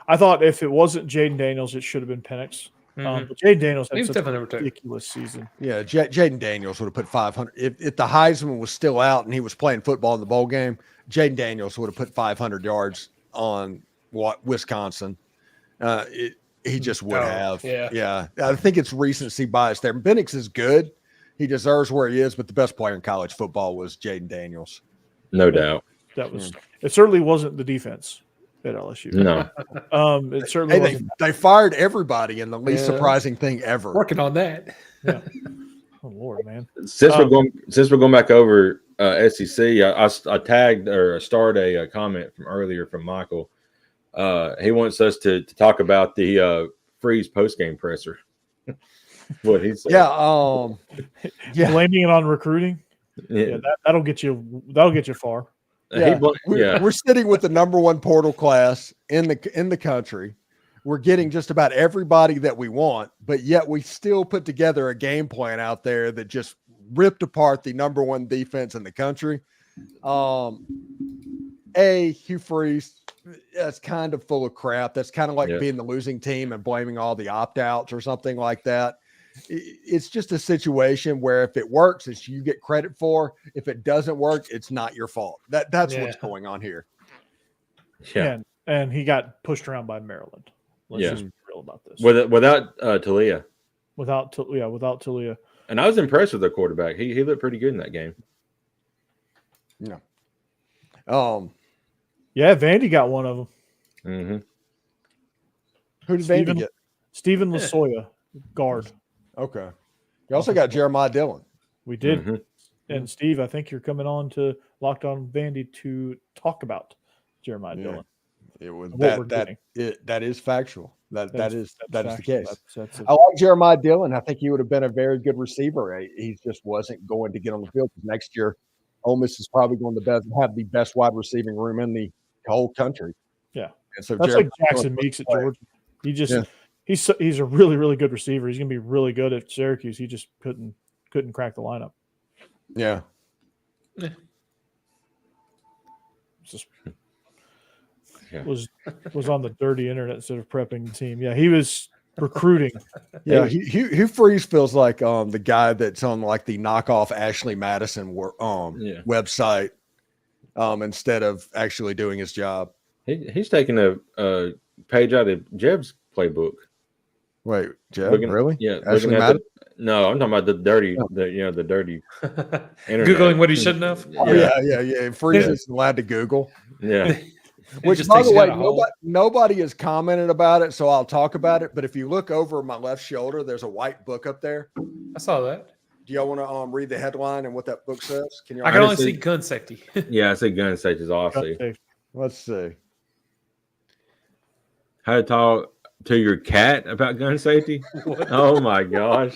I thought if it wasn't Jaden Daniels, it should have been Penix. But Jaden Daniels had such a ridiculous season. Yeah, Jaden Daniels would have put 500. If the Heisman was still out and he was playing football in the bowl game, Jaden Daniels would have put 500 yards on Wisconsin. He just would have. Yeah. I think it's recency bias there. Penix is good. He deserves where he is, but the best player in college football was Jaden Daniels. No doubt. It certainly wasn't the defense at LSU. No. It certainly wasn't. They fired everyody in the least surprising thing ever. Working on that. Yeah. Oh Lord, man. Since we're going back over SEC, I tagged or started a comment from earlier from Michael. He wants us to talk about the Freeze postgame presser. What he said. Blaming it on recruiting. Yeah, that'll get you far. Yeah. We're sitting with the number one portal class in the country. We're getting just about everybody that we want, but yet we still put together a game plan out there that just ripped apart the number one defense in the country. Hugh Freeze, that's kind of full of crap. That's kind of like being the losing team and blaming all the opt-outs or something like that. It's just a situation where if it works, it's you get credit for. If it doesn't work, it's not your fault. That's what's going on here. Yeah. And he got pushed around by Maryland. Let's just be real about this. Without Talia. Without Talia. And I was impressed with their quarterback. He looked pretty good in that game. Yeah. Vandy got one of them. Mm-hmm. Who did Vandy get? Stephen Lasoya, guard. Okay. You also got Jeremiah Dillon. We did. Mm-hmm. And Steve, I think you're coming on to Locked On Vandy to talk about Jeremiah Dillon. That is factual. That is the case. I like Jeremiah Dillon. I think he would have been a very good receiver. He just wasn't going to get on the field. Next year, Ole Miss is probably going to have the best wide receiving room in the whole country. Yeah. And so that's like Jackson Meeks at Georgia. He's a really, really good receiver. He's going to be really good at Syracuse. He just couldn't crack the lineup. Yeah. Was on the dirty internet instead of prepping the team. Yeah, he was recruiting. Yeah, Hugh Freeze feels like the guy that's on like the knockoff Ashley Madison website instead of actually doing his job. He's taking a page out of Jeb's playbook. Wait, Jeb? Really? Yeah. Ashley Madison? No, I'm talking about the dirty the dirty internet. Googling what he shouldn't have. Yeah. Freeze isn't allowed to Google. Yeah. Which, by the way, nobody has commented about it, so I'll talk about it. But if you look over my left shoulder, there's a white book up there. I saw that. Do y'all want to read the headline and what that book says? Can you? I can only see gun safety. Yeah, I see gun safety is all I see. Let's see. How to talk to your cat about gun safety? Oh my gosh!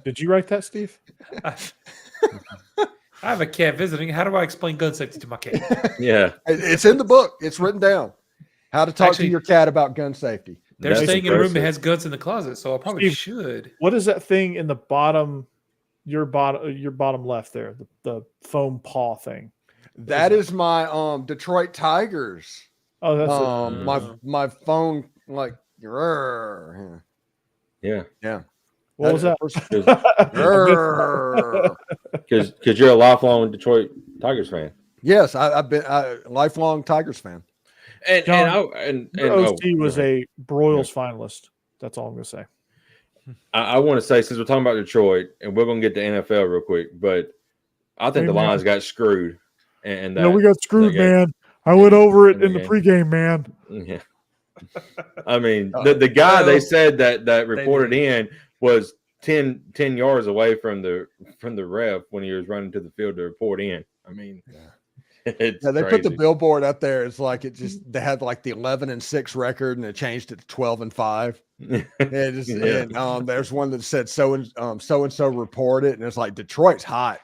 Did you write that, Steve? I have a cat visiting. How do I explain gun safety to my cat? Yeah. It's in the book. It's written down. How to talk to your cat about gun safety. They're staying in a room that has guns in the closet, so I probably should. What is that thing in the bottom, your bottom left there, the foam paw thing? That is my Detroit Tigers. Oh, that's my phone like Grrr. Yeah. Yeah. What was that? Because you're a lifelong Detroit Tigers fan. Yes, I've been a lifelong Tigers fan. And John, and OC oh, was a Broyles finalist. That's all I'm going to say. I want to say, since we're talking about Detroit, and we're going to get to NFL real quick, but I think the Lions got screwed. And no, we got screwed, man. I went over it in the pregame, man. Yeah. I mean, the guy they said that reported in was 10 yards away from the ref when he was running to the field to report in. I mean, they put the billboard up there. It's like they had like the 11-6 record, and it changed it to 12-5. And there's one that said so and so reported, and it's like Detroit's hot.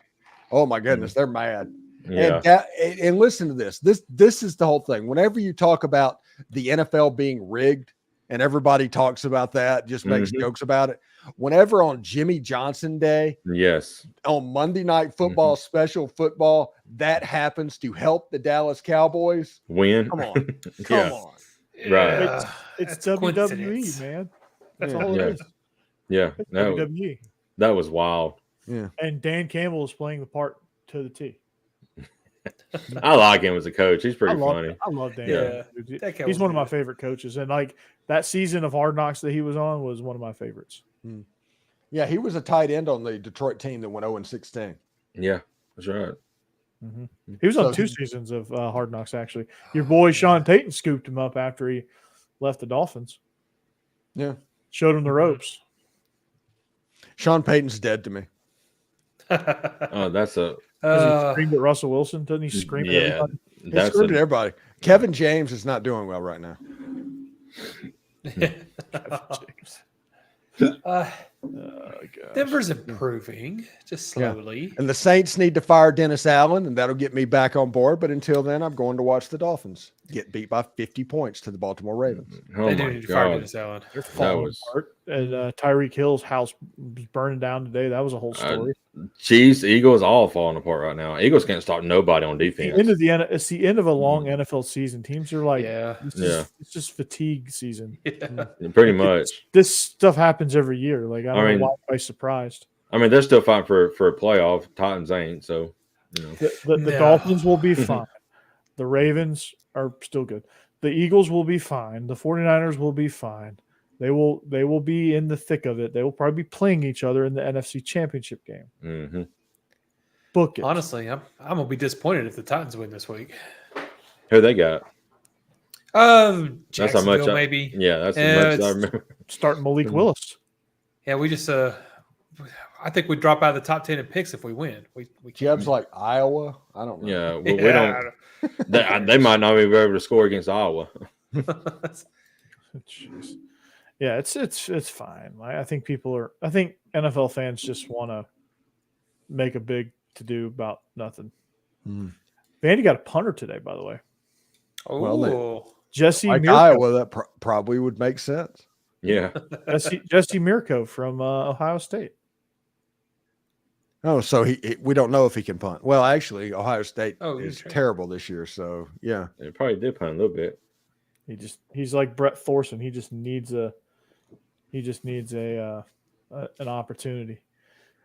Oh my goodness, they're mad. Yeah. And listen to this. This is the whole thing. Whenever you talk about the NFL being rigged, and everybody talks about that, just makes jokes about it. Whenever on Jimmy Johnson Day, yes, on Monday Night Football, special football, that happens to help the Dallas Cowboys win. Come on, come on, right? It's WWE, man. That's all it is. Yeah, WWE. That was wild. Yeah, and Dan Campbell is playing the part to the T. I like him as a coach. He's pretty funny. I love Dan. Yeah. He's one of my favorite coaches, and like that season of Hard Knocks that he was on was one of my favorites. Yeah, he was a tight end on the Detroit team that went 0-16. Yeah, that's right. Mm-hmm. He was on 2 seasons of Hard Knocks, actually. Your boy Sean Payton scooped him up after he left the Dolphins. Yeah, showed him the ropes. Sean Payton's dead to me. Oh, that's a. He screamed at Russell Wilson, doesn't he? Scream at everybody. He screamed at everybody. Kevin James is not doing well right now. Denver's improving just slowly. Yeah. And the Saints need to fire Dennis Allen, and that'll get me back on board. But until then, I'm going to watch the Dolphins get beat by 50 points to the Baltimore Ravens. Oh, they do need to fire Dennis Allen. They're falling apart. And Tyreek Hill's house was burning down today. That was a whole story. Chiefs, Eagles, all falling apart right now. Eagles can't stop nobody on defense. It's the end of a long NFL season. Teams are like, it's just fatigue season. Yeah. Pretty much. This stuff happens every year. Like I don't know why I'm surprised. I mean, they're still fighting for a playoff. Titans ain't. So, you know. The Dolphins will be fine. The Ravens are still good. The Eagles will be fine. The 49ers will be fine. They will be in the thick of it. They will probably be playing each other in the NFC Championship game. Mm-hmm. Book it. Honestly, I'm gonna be disappointed if the Titans win this week. Who they got? Jacksonville, that's how much maybe. Yeah, that's how much I remember. Starting Malik Willis. Yeah, we just I think we drop out of the top 10 in picks if we win. We Jeb's like Iowa. I don't know. Yeah, we don't. They might not be able to score against Iowa. Jeez. Yeah, it's fine. I think NFL fans just want to make a big to do about nothing. Vandy got a punter today, by the way. Oh, well, Jesse like Mirko. Iowa, that probably would make sense. Yeah, Jesse Mirko from Ohio State. Oh, so we don't know if he can punt. Well, actually, Ohio State is terrible this year. So yeah, they probably did punt a little bit. He's like Brett Thorson. He just needs an opportunity.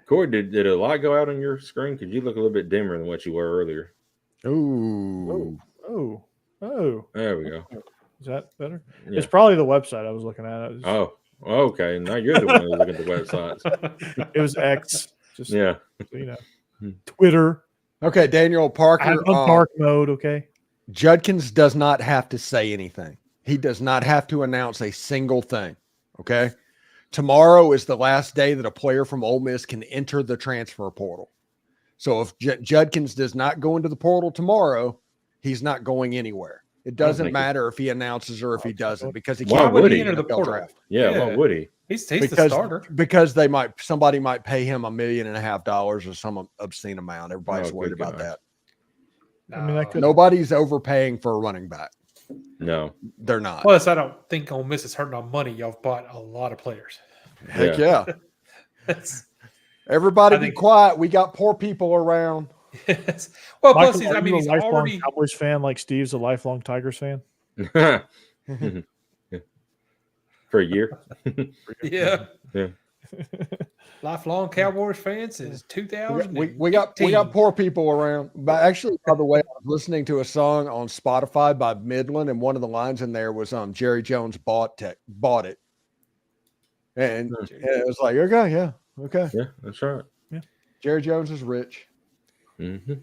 Corey, did a light go out on your screen? Because you look a little bit dimmer than what you were earlier. Oh. There we go. Is that better? Yeah. It's probably the website I was looking at. Oh, okay. Now you're the one who's looking at the websites. It was X. Just yeah. Twitter. Okay, Daniel Parker. I'm on dark mode. Okay. Judkins does not have to say anything. He does not have to announce a single thing. Okay. Tomorrow is the last day that a player from Ole Miss can enter the transfer portal. So if Judkins does not go into the portal tomorrow, he's not going anywhere. It doesn't matter if he announces or if he doesn't, because he can't enter the portal. Draft. Yeah, why would he? He's the starter. Because somebody might pay him $1.5 million or some obscene amount. Everybody's worried about that. I mean, nobody's overpaying for a running back. No, they're not. Plus, I don't think Ole Miss is hurting on money. Y'all bought a lot of players. Heck yeah. Everybody be quiet. We got poor people around. Yes. Well, Michael, plus, he's a lifelong already Cowboys fan like Steve's a lifelong Tigers fan. for a year. Yeah. Yeah. Lifelong Cowboys fans since 2000. We got poor people around. But actually, by the way, I was listening to a song on Spotify by Midland, and one of the lines in there was Jerry Jones bought it. And it was like, okay. Yeah, that's right. Yeah. Jerry Jones is rich. Mm-hmm.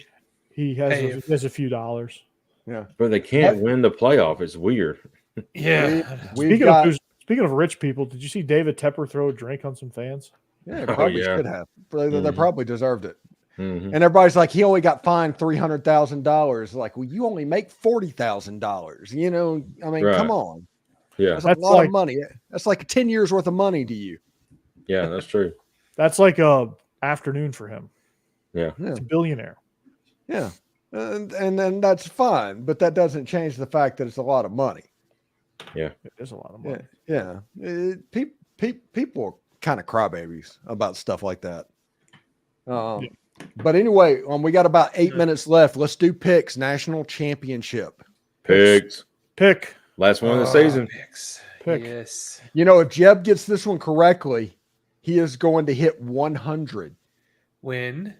He has a few dollars. Yeah. But they can't win the playoff. It's weird. Yeah. Speaking of rich people, did you see David Tepper throw a drink on some fans? Yeah, probably should have. They probably deserved it. Mm-hmm. And everybody's like, he only got fined $300,000. Like, well, you only make $40,000. You know, I mean, come on. Yeah, that's a lot of money. That's like 10 years worth of money to you. Yeah, that's true. That's like a afternoon for him. Yeah, he's a billionaire. Yeah, and then that's fine, but that doesn't change the fact that it's a lot of money. Yeah, it is a lot of money. Yeah. People are kind of crybabies about stuff like that. But anyway, we got about 8 minutes left. Let's do picks. National championship. Pick. Last one of the season. Pick. Yes. You know, if Jeb gets this one correctly, he is going to hit 100. When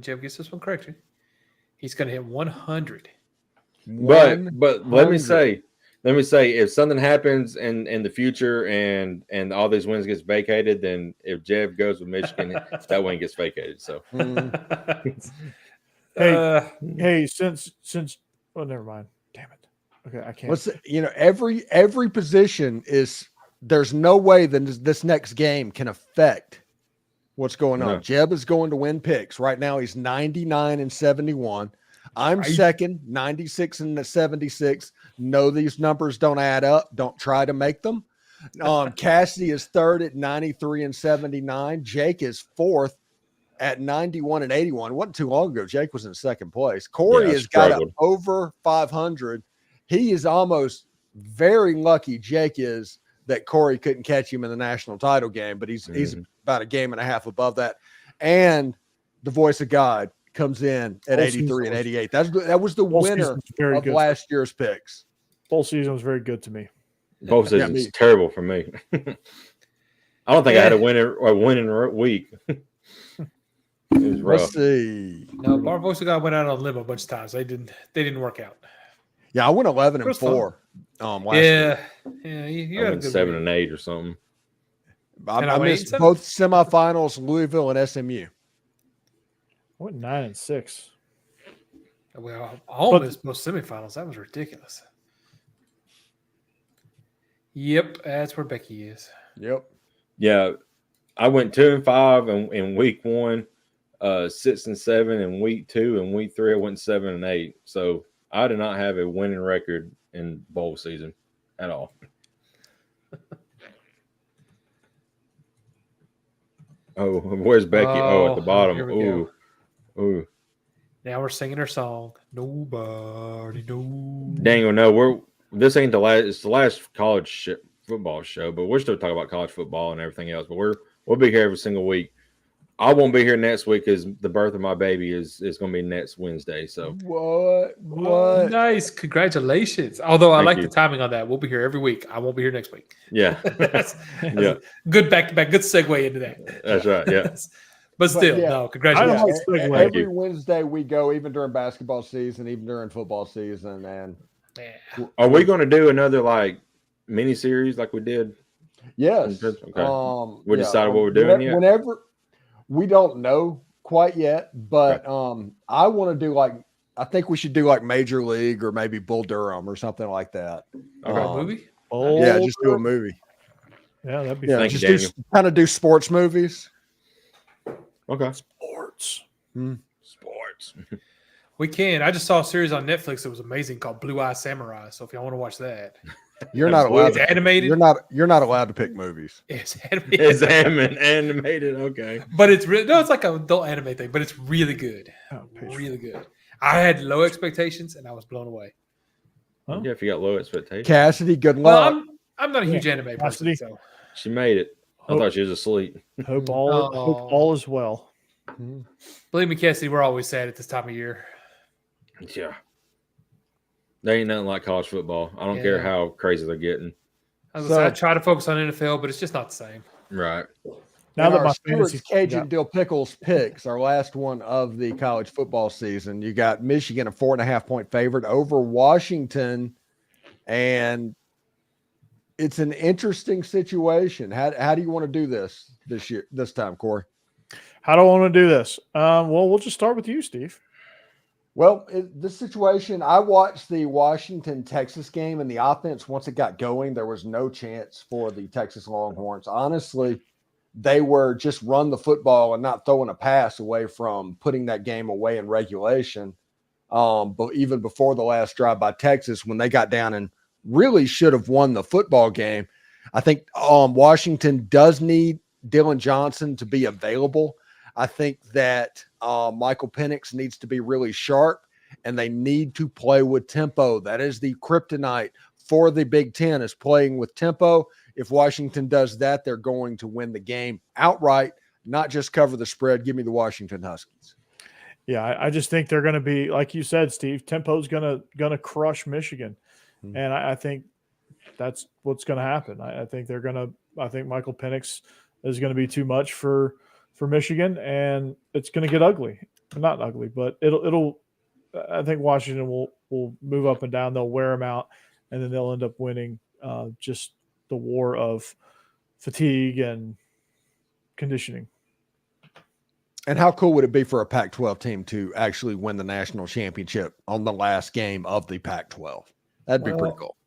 Jeb gets this one correctly, he's going to hit 100. But let me say, if something happens in the future and all these wins gets vacated, then if Jeb goes with Michigan, that win gets vacated. So, hey, since never mind. Damn it. Okay, I can't. Every position is. There's no way that this next game can affect what's going on. Jeb is going to win picks. Right now, he's 99-71. I'm second, 96-76. No, these numbers don't add up. Don't try to make them. Cassidy is third at 93-79. Jake is fourth at 91-81. It wasn't too long ago. Jake was in second place. Corey has got over 500. He is almost very lucky, Jake is, that Corey couldn't catch him in the national title game, but he's about a game and a half above that. And the voice of God comes in at 83 and 88. That was the winner of last year's picks. Bowl season was very good to me. Bowl season is terrible for me. I don't think I had a winning week. It was rough. Let's see. No, our voice of God went out on a limb a bunch of times. They didn't work out. Yeah, I went 11-4. Last year. Yeah, you had a good 7 and 8 or something. I missed both semifinals, Louisville and SMU. I went 9-6. Well, all missed both semifinals. That was ridiculous. Yep, that's where Becky is. Yep. Yeah, I went 2-5 in week 1, 6-7 in week 2, and week 3 I went 7 and 8. So I did not have a winning record in bowl season at all. Oh, where's Becky? At the bottom. Ooh. Now we're singing her song. Nobody knows. Dang, no, this ain't the last. It's the last college football show, but we're still talking about college football and everything else. But we'll be here every single week. I won't be here next week because the birth of my baby is going to be next Wednesday. So what? Oh, nice, congratulations! Although I like the timing on that. We'll be here every week. I won't be here next week. Yeah, that's good back to back. Good segue into that. That's right. Yeah, but still, no, congratulations. Every Wednesday we go, even during basketball season, even during football season. And are we going to do another mini series like we did? Yes. Okay. We decided what we're doing yet? Whenever. We don't know quite yet, but I want to do I think we should do Major League or maybe Bull Durham or something like that. A movie? Yeah, just do a movie. Yeah, that'd be fun. Just do sports movies. Okay. Sports. Sports. We can. I just saw a series on Netflix that was amazing called Blue Eye Samurai. So if y'all want to watch that. You're not allowed. It's animated. You're not allowed to pick movies. It's animated. It's animated. Okay, but it's it's like an adult anime thing, but it's really good. Really good. I had low expectations and I was blown away. Huh? Yeah, if you got low expectations, Cassidy, good luck. Well, I'm not a huge anime person. So. She made it. I thought she was asleep. Hope all is well. Believe me, Cassidy, we're always sad at this time of year. Yeah. There ain't nothing like college football. I don't care how crazy they're getting. I try to focus on NFL, but it's just not the same. Right. Now that our my Stewart's fantasy Cajun Dill Pickles picks, our last one of the college football season, you got Michigan a 4.5-point favorite over Washington, and it's an interesting situation. How do you want to do this time, Corey? How do I want to do this? Well, we'll just start with you, Steve. Well, this situation, I watched the Washington-Texas game, and the offense, once it got going, there was no chance for the Texas Longhorns. Honestly, they were just run the football and not throwing a pass away from putting that game away in regulation. But even before the last drive by Texas, when they got down and really should have won the football game, I think Washington does need Dylan Johnson to be available. I think that Michael Penix needs to be really sharp, and they need to play with tempo. That is the kryptonite for the Big Ten, is playing with tempo. If Washington does that, they're going to win the game outright, not just cover the spread. Give me the Washington Huskies. Yeah, I just think they're going to be, like you said, Steve, tempo's going to crush Michigan. Mm-hmm. And I think that's what's going to happen. I think Michael Penix is going to be too much for Michigan, and it's going to get ugly. Not ugly, but it'll. I think Washington will move up and down. They'll wear them out, and then they'll end up winning. Just the war of fatigue and conditioning. And how cool would it be for a Pac-12 team to actually win the national championship on the last game of the Pac-12? That'd be pretty cool.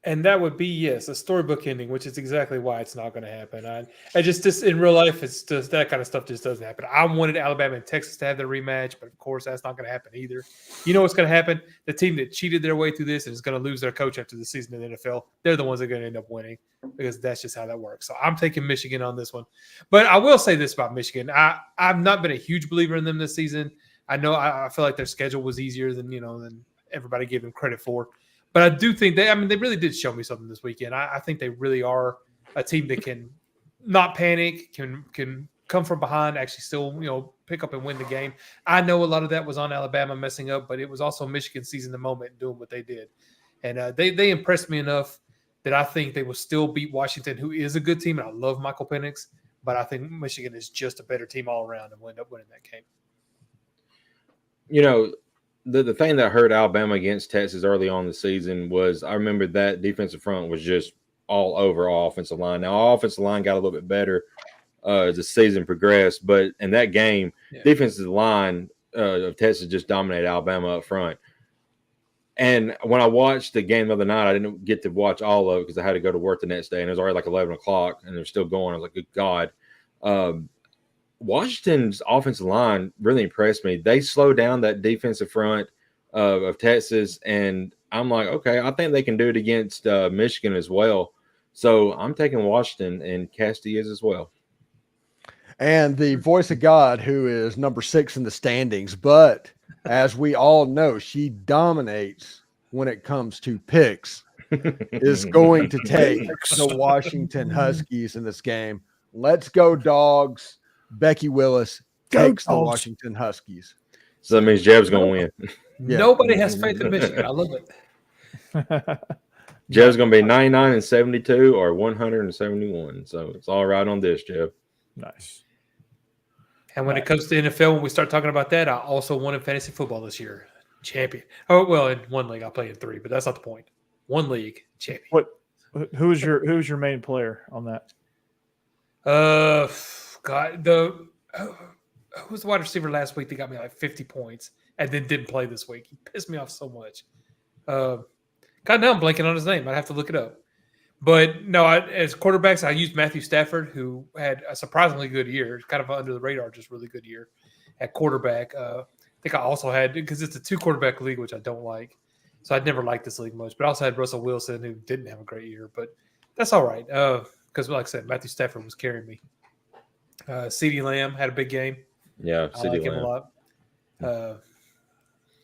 And that would be, yes, a storybook ending, which is exactly why it's not going to happen. I just in real life, it's just that kind of stuff just doesn't happen. I wanted Alabama and Texas to have their rematch, but of course that's not going to happen either. You know what's going to happen? The team that cheated their way through this and is going to lose their coach after the season in the NFL, they're the ones that are going to end up winning, because that's just how that works. So I'm taking Michigan on this one. But I will say this about Michigan. I've not been a huge believer in them this season. I know I feel like their schedule was easier than everybody gave them credit for. But I do think they really did show me something this weekend. I think they really are a team that can not panic, can come from behind, actually still, pick up and win the game. I know a lot of that was on Alabama messing up, but it was also Michigan seizing the moment and doing what they did. And they impressed me enough that I think they will still beat Washington, who is a good team, and I love Michael Penix, but I think Michigan is just a better team all around and will end up winning that game. The thing that hurt Alabama against Texas early on in the season was, I remember that defensive front was just all over our offensive line. Now, our offensive line got a little bit better as the season progressed, but in that game, defensive line of Texas just dominated Alabama up front. And when I watched the game the other night, I didn't get to watch all of it because I had to go to work the next day, and it was already like 11 o'clock, and they're still going. I was like, good God. Washington's offensive line really impressed me. They slowed down that defensive front of Texas, and I'm like, okay, I think they can do it against Michigan as well. So I'm taking Washington, and Casti is as well. And the voice of God, who is number 6 in the standings, but as we all know, she dominates when it comes to picks, is going to take the Washington Huskies in this game. Let's go, Dogs. Becky Willis takes the Washington Huskies. So that means Jeb's going to win. Yeah. Nobody has faith in Michigan. I love it. Jeb's going to be 99-72 or 171. So it's all right on this, Jeb. Nice. And when it comes to NFL, when we start talking about that, I also won in fantasy football this year. Champion. Oh, well, in one league, I play in 3, but that's not the point. One league, champion. Who's your main player on that? God, who was the wide receiver last week that got me like 50 points and then didn't play this week? He pissed me off so much. God, now I'm blanking on his name. I'd have to look it up. But no, as quarterbacks, I used Matthew Stafford, who had a surprisingly good year, kind of under the radar, just really good year at quarterback. I think I also had, because it's a 2-quarterback league, which I don't like. So I'd never liked this league much. But I also had Russell Wilson, who didn't have a great year. But that's all right. Because like I said, Matthew Stafford was carrying me. CeeDee Lamb had a big game. Yeah, I like him a lot.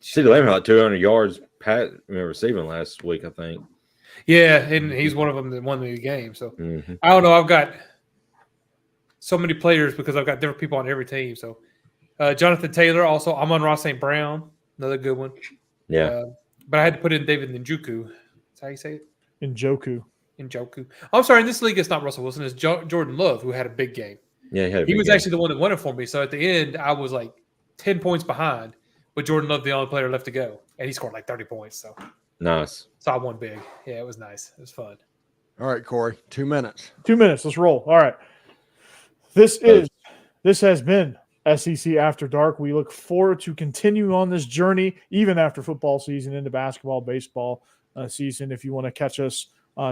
CeeDee Lamb had like 200 yards receiving last week, I think. Yeah, and he's one of them that won the game. So I don't know. I've got so many players because I've got different people on every team. So Jonathan Taylor, also Amon-Ra St. Brown, another good one. Yeah. But I had to put in David Njoku. That's how you say it? Njoku. Njoku. Oh, I'm sorry. In this league, it's not Russell Wilson. It's Jordan Love who had a big game. Yeah, he was actually the one that won it for me. So at the end, I was like 10 points behind, but Jordan Love the only player left to go, and he scored like 30 points. So nice. So I won big. Yeah, it was nice. It was fun. All right, Corey, 2 minutes. 2 minutes. Let's roll. All right. This has been SEC After Dark. We look forward to continue on this journey, even after football season, into basketball, baseball season. If you want to catch us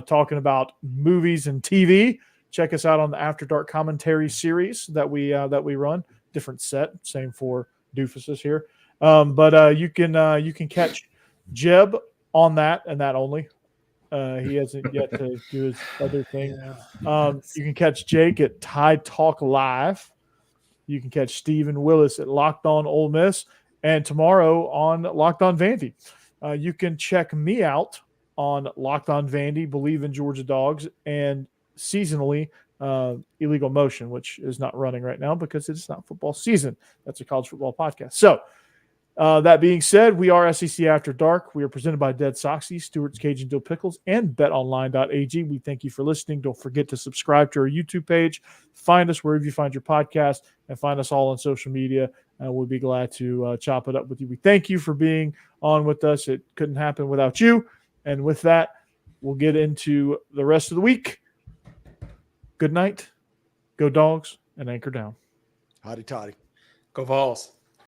talking about movies and TV, check us out on the After Dark commentary series that we run. Different set, same for doofuses here. But you can catch Jeb on that and that only. He hasn't yet to do his other thing. You can catch Jake at Tide Talk Live. You can catch Steve and Willis at Locked On Ole Miss, and tomorrow on Locked On Vandy. You can check me out on Locked On Vandy, Bleav In Georgia Dawgs, and seasonally Illegal Motion, which is not running right now because it's not football season. That's a college football podcast. So that being said, we are SEC After Dark. We are presented by DeadSoxy, Stewart's Cajun Dill Pickles, and BetOnline.ag. We thank you for listening. Don't forget to subscribe to our YouTube page. Find us wherever you find your podcast, and find us all on social media. We'll be glad to chop it up with you. We thank you for being on with us. It couldn't happen without you. And with that, we'll get into the rest of the week. Good night. Go Dogs, and anchor down. Hotty toddy. Go Vols.